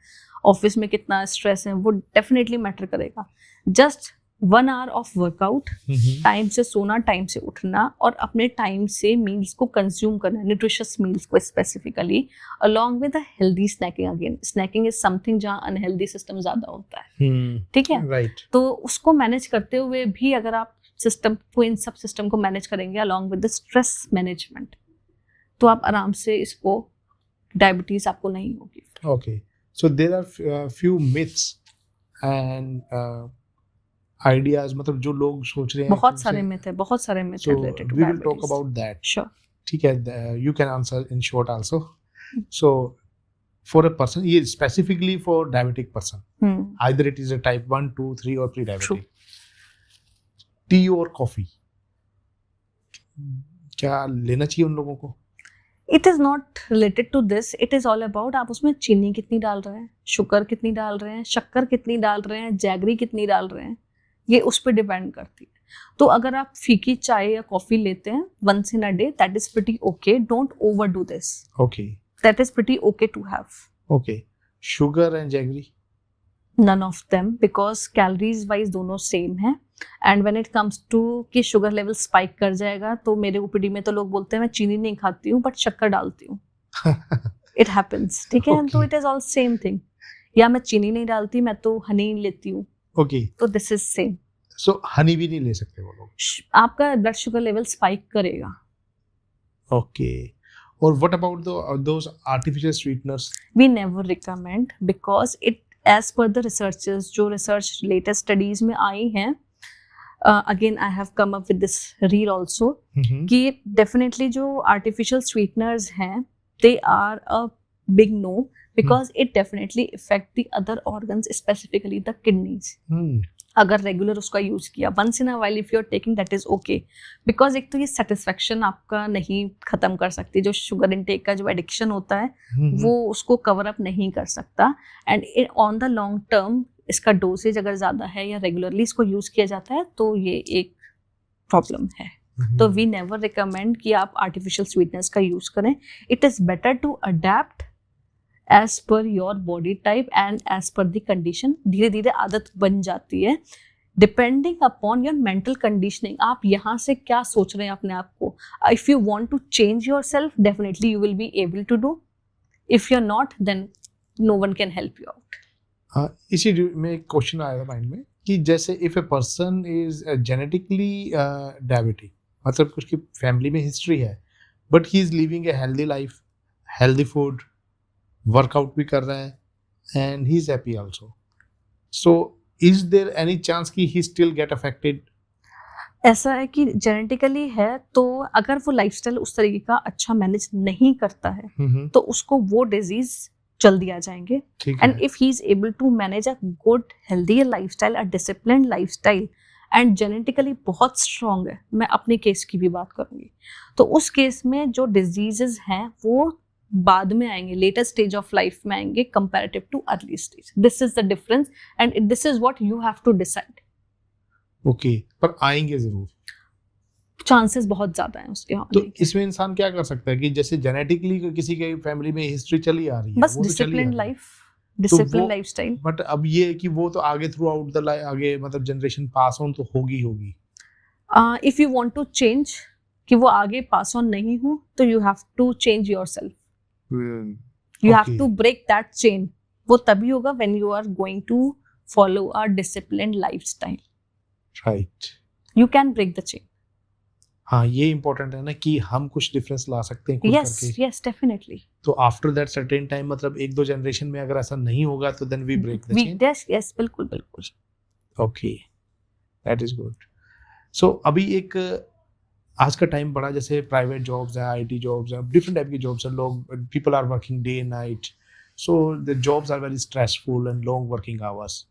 ऑफिस में कितना स्ट्रेस है, वो डेफिनेटली मैटर करेगा। Just 1 hour of workout, time से सोना, टाइम से उठना और अपने टाइम से मील्स को कंज्यूम करना, न्यूट्रिशियस मील्स को specifically, along with healthy snacking. Again snacking is something जहाँ अनहेल्दी सिस्टम ज्यादा होता है, ठीक है, राइट। तो उसको मैनेज करते हुए भी अगर आप सिस्टम को, इन सब सिस्टम को मैनेज करेंगे along with the stress management, तो आप आराम से इसको, डायबिटीज आपको नहीं होगी। Okay, so there are few myths and ideas, मतलब जो लोग सोच रहे हैं, बहुत सारे मिथ है, बहुत सारे myth so related to we will talk diabetes. about that, sure. ठीक है, you can answer in short also. So for a person, ये specifically for diabetic person, either it is a type 1 2 3 or pre-diabetic, tea और कॉफी क्या लेना चाहिए उन लोगों को? It is not related to this, it is all about आप उसमें चीनी कितनी डाल रहे हैं, शुगर कितनी डाल रहे हैं, शक्कर कितनी डाल रहे हैं, जैगरी कितनी डाल रहे हैं, ये उस पर डिपेंड करती है। तो अगर आप फीकी चाय या कॉफी लेते हैं once in a day, that is pretty okay, don't overdo this. Okay, that is pretty okay to have. Okay, sugar and jaggery? None of them, because calories wise दोनों सेम है। And when it comes to कि शुगर लेवल स्पाइक कर जाएगा, तो मेरे ओपीडी में तो लोग बोलते हैं मैं चीनी नहीं खाती हूँ बट शक्कर डालती हूँ। इट हैपेंस, ठीक है, तो it is all same thing. या मैं चीनी नहीं डालती, मैं तो हनी लेती हूँ, ओके, तो this is same. So honey भी नहीं ले सकते वो लोग? आपका ब्लड शुगर लेवल स्पाइक करेगा। ओके, और what about those artificial sweeteners? We never recommend, because it as per the researchers, जो रिसर्च लेटेस्ट स्टडीज में आई हैं, again I have come up with this reel also, कि डेफिनेटली जो आर्टिफिशियल स्वीटनर्स हैं, they are a big no, because it definitely effect the other organs, specifically the kidneys. अगर रेगुलर उसका यूज किया, once in a while if you are taking, that is okay, because एक तो ये सेटिस्फेक्शन आपका नहीं खत्म कर सकती, जो शुगर इनटेक का जो एडिक्शन होता है वो उसको कवर अप नहीं कर सकता। And on the long term इसका डोसेज अगर ज्यादा है या रेगुलरली इसको यूज किया जाता है, तो ये एक प्रॉब्लम है। तो वी नेवर रिकमेंड कि आप आर्टिफिशियल स्वीटनेस का यूज करें। It is better to adapt as per your body type and as per the condition. धीरे धीरे आदत बन जाती है, depending upon your mental conditioning. आप यहाँ से क्या सोच रहे हैं अपने आप को। If you want to change yourself, definitely you will be able to do. If you are not, then no one can help you out. हाँ, इसी में एक क्वेश्चन आया था माइंड में कि जैसे if a person is genetically diabetic, मतलब उसकी फैमिली में हिस्ट्री है, but he is living a healthy life, healthy food, workout भी कर रहा है, and he is happy also, so is there any chance कि ही स्टिल गेट अफेक्टेड? ऐसा है कि जेनेटिकली है, तो अगर वो लाइफस्टाइल उस तरीके का अच्छा मैनेज नहीं करता है, तो उसको वो डिजीज जल्दी आ जाएंगे। And if he is able to manage a good healthy lifestyle, a disciplined lifestyle, and genetically बहुत स्ट्रांग है, मैं अपने केस की भी बात करूंगी, तो उस केस में जो डिजीजेस हैं वो बाद में आएंगे, लेटर स्टेज ऑफ लाइफ में आएंगे comparative to early stage. This is the difference and this is what you have to decide. Okay, पर आएंगे जरूर, चांसेस बहुत ज्यादा हैं उसके होने तो के। इसमें इंसान क्या कर सकता है कि जैसे जेनेटिकली किसी के फैमिली में हिस्ट्री चली आ रही है, बस discipline life, discipline lifestyle. But अब ये है कि वो तो आगे थ्रू आउट द आगे मतलब जनरेशन पास ऑन तो होगी। If you want to change कि वो आगे पास ऑन नहीं हो, तो you have to change yourself, you have to break that chain. वो तभी होगा when you are going to follow a disciplined lifestyle. Right. You can break the chain. हाँ, ये इम्पोर्टेंट है ना कि हम कुछ डिफरेंस ला सकते हैं खुद करके। Yes definitely. तो आफ्टर दैट सर्टेन टाइम, मतलब 1-2 जनरेशन में अगर ऐसा नहीं होगा तो then we break the chain. Yes बिल्कुल बिल्कुल। Okay, that is good. So अभी एक आज का टाइम बड़ा, जैसे प्राइवेट जॉब्स हैं, आईटी जॉब्स हैं, डिफरेंट टाइप की जॉब्स हैं, लोग people are working day and night, so the jobs are very stressful and long working hours.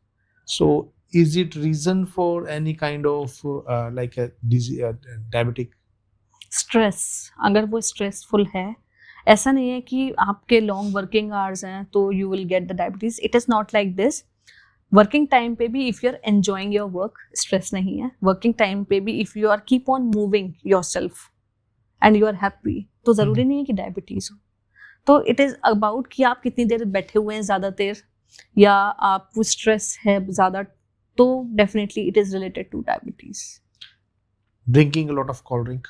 So is it reason for any kind of like diabetic? Stress, अगर वो स्ट्रेसफुल है, ऐसा नहीं है कि आपके लॉन्ग वर्किंग आवर्स हैं तो you will get the diabetes. It is not like this. Working time पे भी if you are enjoying your work, stress नहीं है। वर्किंग टाइम पे भी if you are keep on moving yourself and you are happy, तो जरूरी नहीं है कि डायबिटीज हो। तो इट इज अबाउट कि आप कितनी देर बैठे हुए हैं ज्यादा देर, या आपको स्ट्रेस है ज्यादा, तो definitely it is related to diabetes. Drinking a lot of cold drink?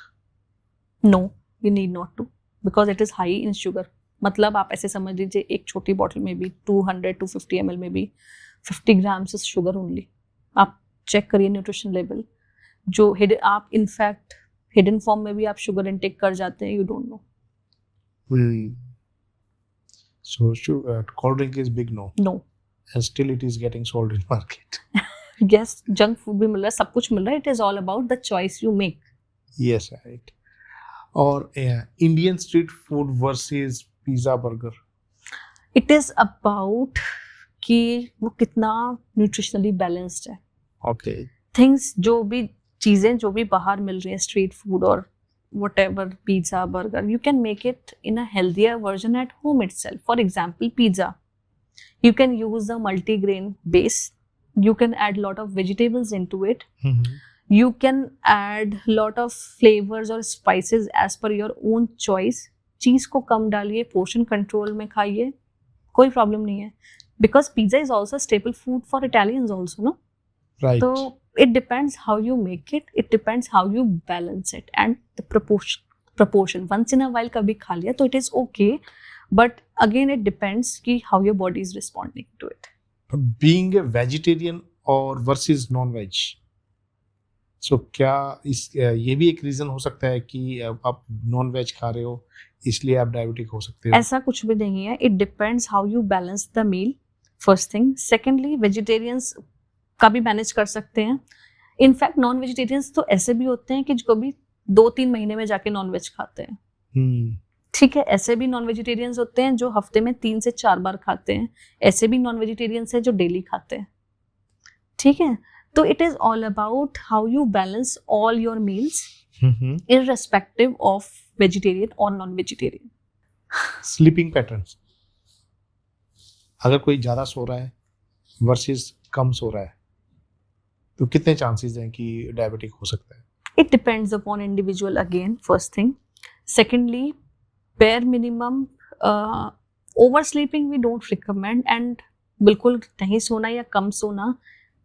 No, you need not to, because it is high in sugar. मतलब आप ऐसे समझ लीजिए एक छोटी बॉटल में भी 200-250 ml में भी 50 grams इज शुगर ओनली। आप चेक करिए न्यूट्रिशन लेवल, जो आप इनफैक्ट हिडन फॉर्म में भी आप शुगर इनटेक कर जाते हैं, you don't know. So cold drink is big no, no. and still it is getting sold in market. Yes, junk food भी मिल रहा है, सब कुछ मिल रहा है। It is all about the choice you make. Yes, right. और Indian street food versus pizza burger? It is about कि वो कितना न्यूट्रिशनली बैलेंस्ड है। ओके। थिंग्स, जो भी चीज़ें जो भी बाहर मिल रही हैं, स्ट्रीट फूड और whatever, pizza, burger, you can make it in a healthier version at home itself. For example, pizza, you can use a multigrain base, you can add lot of vegetables into it, you can add lot of flavors or spices as per your own choice. चीज़ को कम डालिए, पोर्शन कंट्रोल में खाइए, कोई प्रॉब्लम नहीं है, because pizza is also a staple food for Italians also, no? Right. So it depends how you make it, it depends how you balance it and the proportion. Once in a while कभी खा लिया तो it is okay, but again it depends कि how your body is responding to it. Being a vegetarian और versus non-veg, so क्या ये भी एक रीजन हो सकता है कि आप नॉन वेज खा रहे हो इसलिए आप डायबिटिक हो सकते हो? ऐसा कुछ भी नहीं है, it depends how you balance the meal, first thing. Secondly, vegetarians का भी मैनेज कर सकते हैं। इनफैक्ट नॉन वेजिटेरियंस तो ऐसे भी होते हैं कि जो कभी 2-3 महीने में जाके नॉन वेज खाते हैं। ठीक है, ऐसे भी नॉन वेजिटेरियंस होते हैं जो हफ्ते में 3 से 4 बार खाते हैं। ऐसे भी नॉन वेजिटेरियंस हैं जो डेली खाते हैं। ठीक है, तो it is all about how you balance all your meals irrespective of vegetarian और नॉन वेजिटेरियन। स्लीपिंग पैटर्न्स, अगर कोई ज़्यादा सो रहा है वर्सेस कम सो रहा है तो कितने चांसेस हैं कि डायबिटिक हो सकता है? It depends upon individual again, first thing. Secondly, bare minimum oversleeping we don't recommend, and बिल्कुल नहीं सोना या कम सोना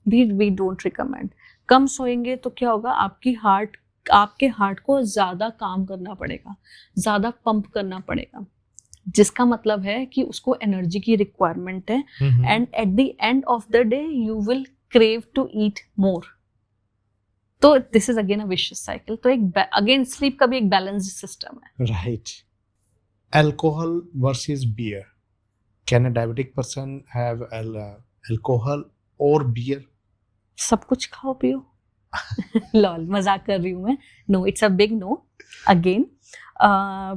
भी we don't recommend. कम सोएंगे तो क्या होगा, आपके हार्ट को ज़्यादा काम करना पड़ेगा, ज़्यादा पंप करना पड़ेगा, जिसका मतलब है कि उसको एनर्जी की रिक्वायरमेंट है, and at the end of the day you will crave to eat more. तो this is again a vicious cycle. तो एक अगेन स्लीप का भी एक बैलेंस्ड सिस्टम है। Right. Alcohol versus beer, can a diabetic person have alcohol और बियर? सब कुछ खाओ पियो। लॉल, मजाक कर रही हूँ मैं। No, it's a big no again,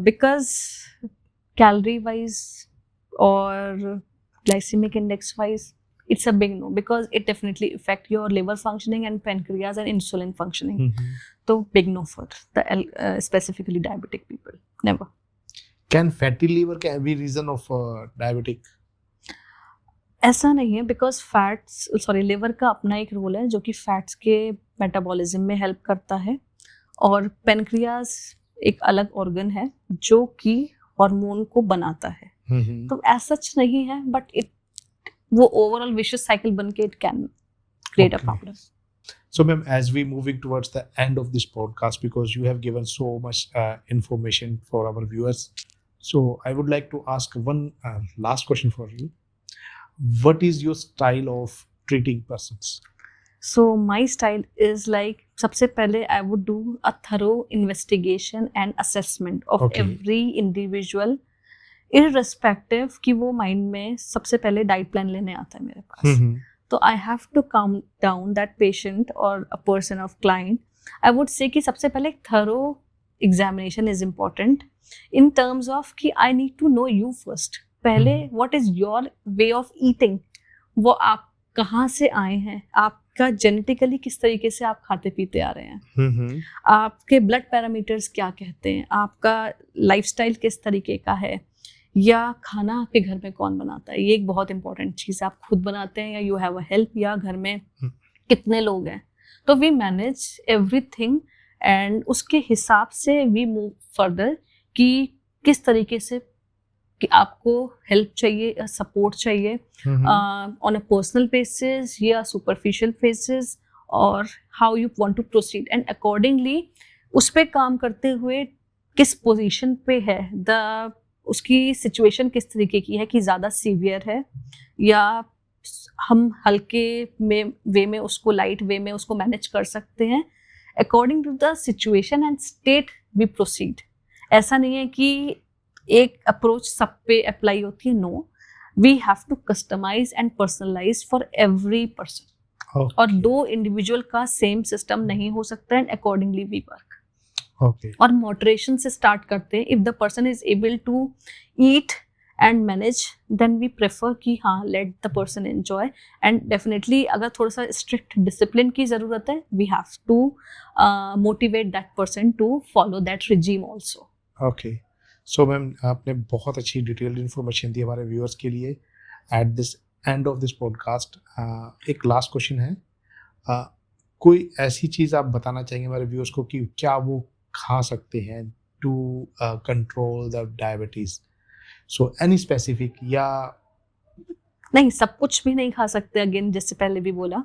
because calorie wise और glycemic index wise, it's a big no, because it definitely affect your liver functioning and pancreas and insulin functioning. So big no for the specifically diabetic people. Never. Can fatty liver can be reason of diabetic? ऐसा नहीं है, because liver का अपना एक रोल है जो कि फैट्स के मेटाबॉलिज्म में हेल्प करता है, और पेनक्रियाज एक अलग ऑर्गन है जो कि हार्मोन को बनाता है। तो ऐसा सच नहीं है, बट वो ओवरऑल विशियस साइकिल बन के it can create a problem. So ma'am, as we moving towards the end of this podcast, because you have given so much information for our viewers, so I would like to ask one last question for you. What is your style of treating persons? So my style is like सबसे पहले I would do a thorough investigation and assessment of Okay. every individual, irrespective कि वो माइंड में सबसे पहले डाइट प्लान लेने आता है मेरे पास. तो I have to calm down that patient or a person of client. I would say कि सबसे पहले thorough examination is important in terms of कि I need to know you first. पहले what is your way of eating, वो आप कहाँ से आए हैं, आपका जेनेटिकली किस तरीके से आप खाते पीते आ रहे हैं, आपके ब्लड पैरामीटर्स क्या कहते हैं, आपका लाइफस्टाइल किस तरीके का है, या खाना आपके घर में कौन बनाता है. ये एक बहुत इंपॉर्टेंट चीज़ है. आप खुद बनाते हैं या यू हैव अ हेल्प, या घर में कितने लोग हैं. तो वी मैनेज एवरीथिंग एंड उसके हिसाब से वी मूव फर्दर कि किस तरीके से कि आपको हेल्प चाहिए या सपोर्ट चाहिए ऑन अ पर्सनल बेसिस या सुपरफिशियल बेसिस, और how you want to proceed and accordingly उस पे काम करते हुए किस पोजीशन पे है, उसकी सिचुएशन किस तरीके की है कि ज़्यादा सीवियर है या हम हल्के में वे में उसको लाइट वे में उसको मैनेज कर सकते हैं. According to the situation and state we proceed. ऐसा नहीं है कि एक अप्रोच सब पे अप्लाई होती है. No, we have to customise and personalise for every person. और दो इंडिविजुअल का सेम सिस्टम नहीं हो सकता एंड अकॉर्डिंगली वी वर्क. और मॉडरेशन से स्टार्ट करते हैं. If the person is able to eat and manage then we prefer कि हाँ let the person enjoy. And definitely अगर थोड़ा सा स्ट्रिक्ट डिसिप्लिन की ज़रूरत है, we have to motivate that person to follow that regime also. Okay, so ma'am आपने बहुत अच्छी डिटेल्ड इन्फॉर्मेशन दी हमारे व्यूअर्स के लिए. At this end of this podcast एक लास्ट क्वेश्चन है. कोई ऐसी चीज़ आप बताना चाहेंगे हमारे व्यूअर्स को कि क्या वो खा सकते हैं to control the diabetes? So any specific या नहीं, सब कुछ भी नहीं खा सकते. अगेन जैसे पहले भी बोला,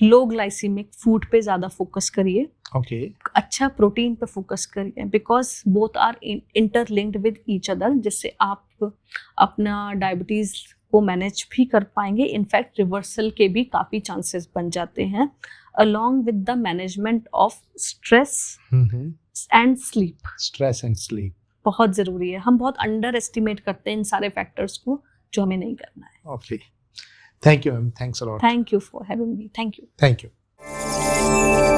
लो ग्लाइसीमिक फूड पे ज़्यादा फोकस करिए. ओके, अच्छा प्रोटीन पे फोकस करिए, because both are interlinked with each other, जिससे आप अपना डायबिटीज़ को मैनेज भी कर पाएंगे. इनफैक्ट रिवर्सल के भी काफ़ी चांसेस बन जाते हैं, along with the management of stress and sleep. Stress and sleep बहुत ज़रूरी है. हम बहुत अंडर एस्टिमेट करते हैं इन सारे फैक्टर्स को, जो हमें नहीं करना है. Okay. Thank you, ma'am. Thanks a lot. Thank you for having me. Thank you. Thank you.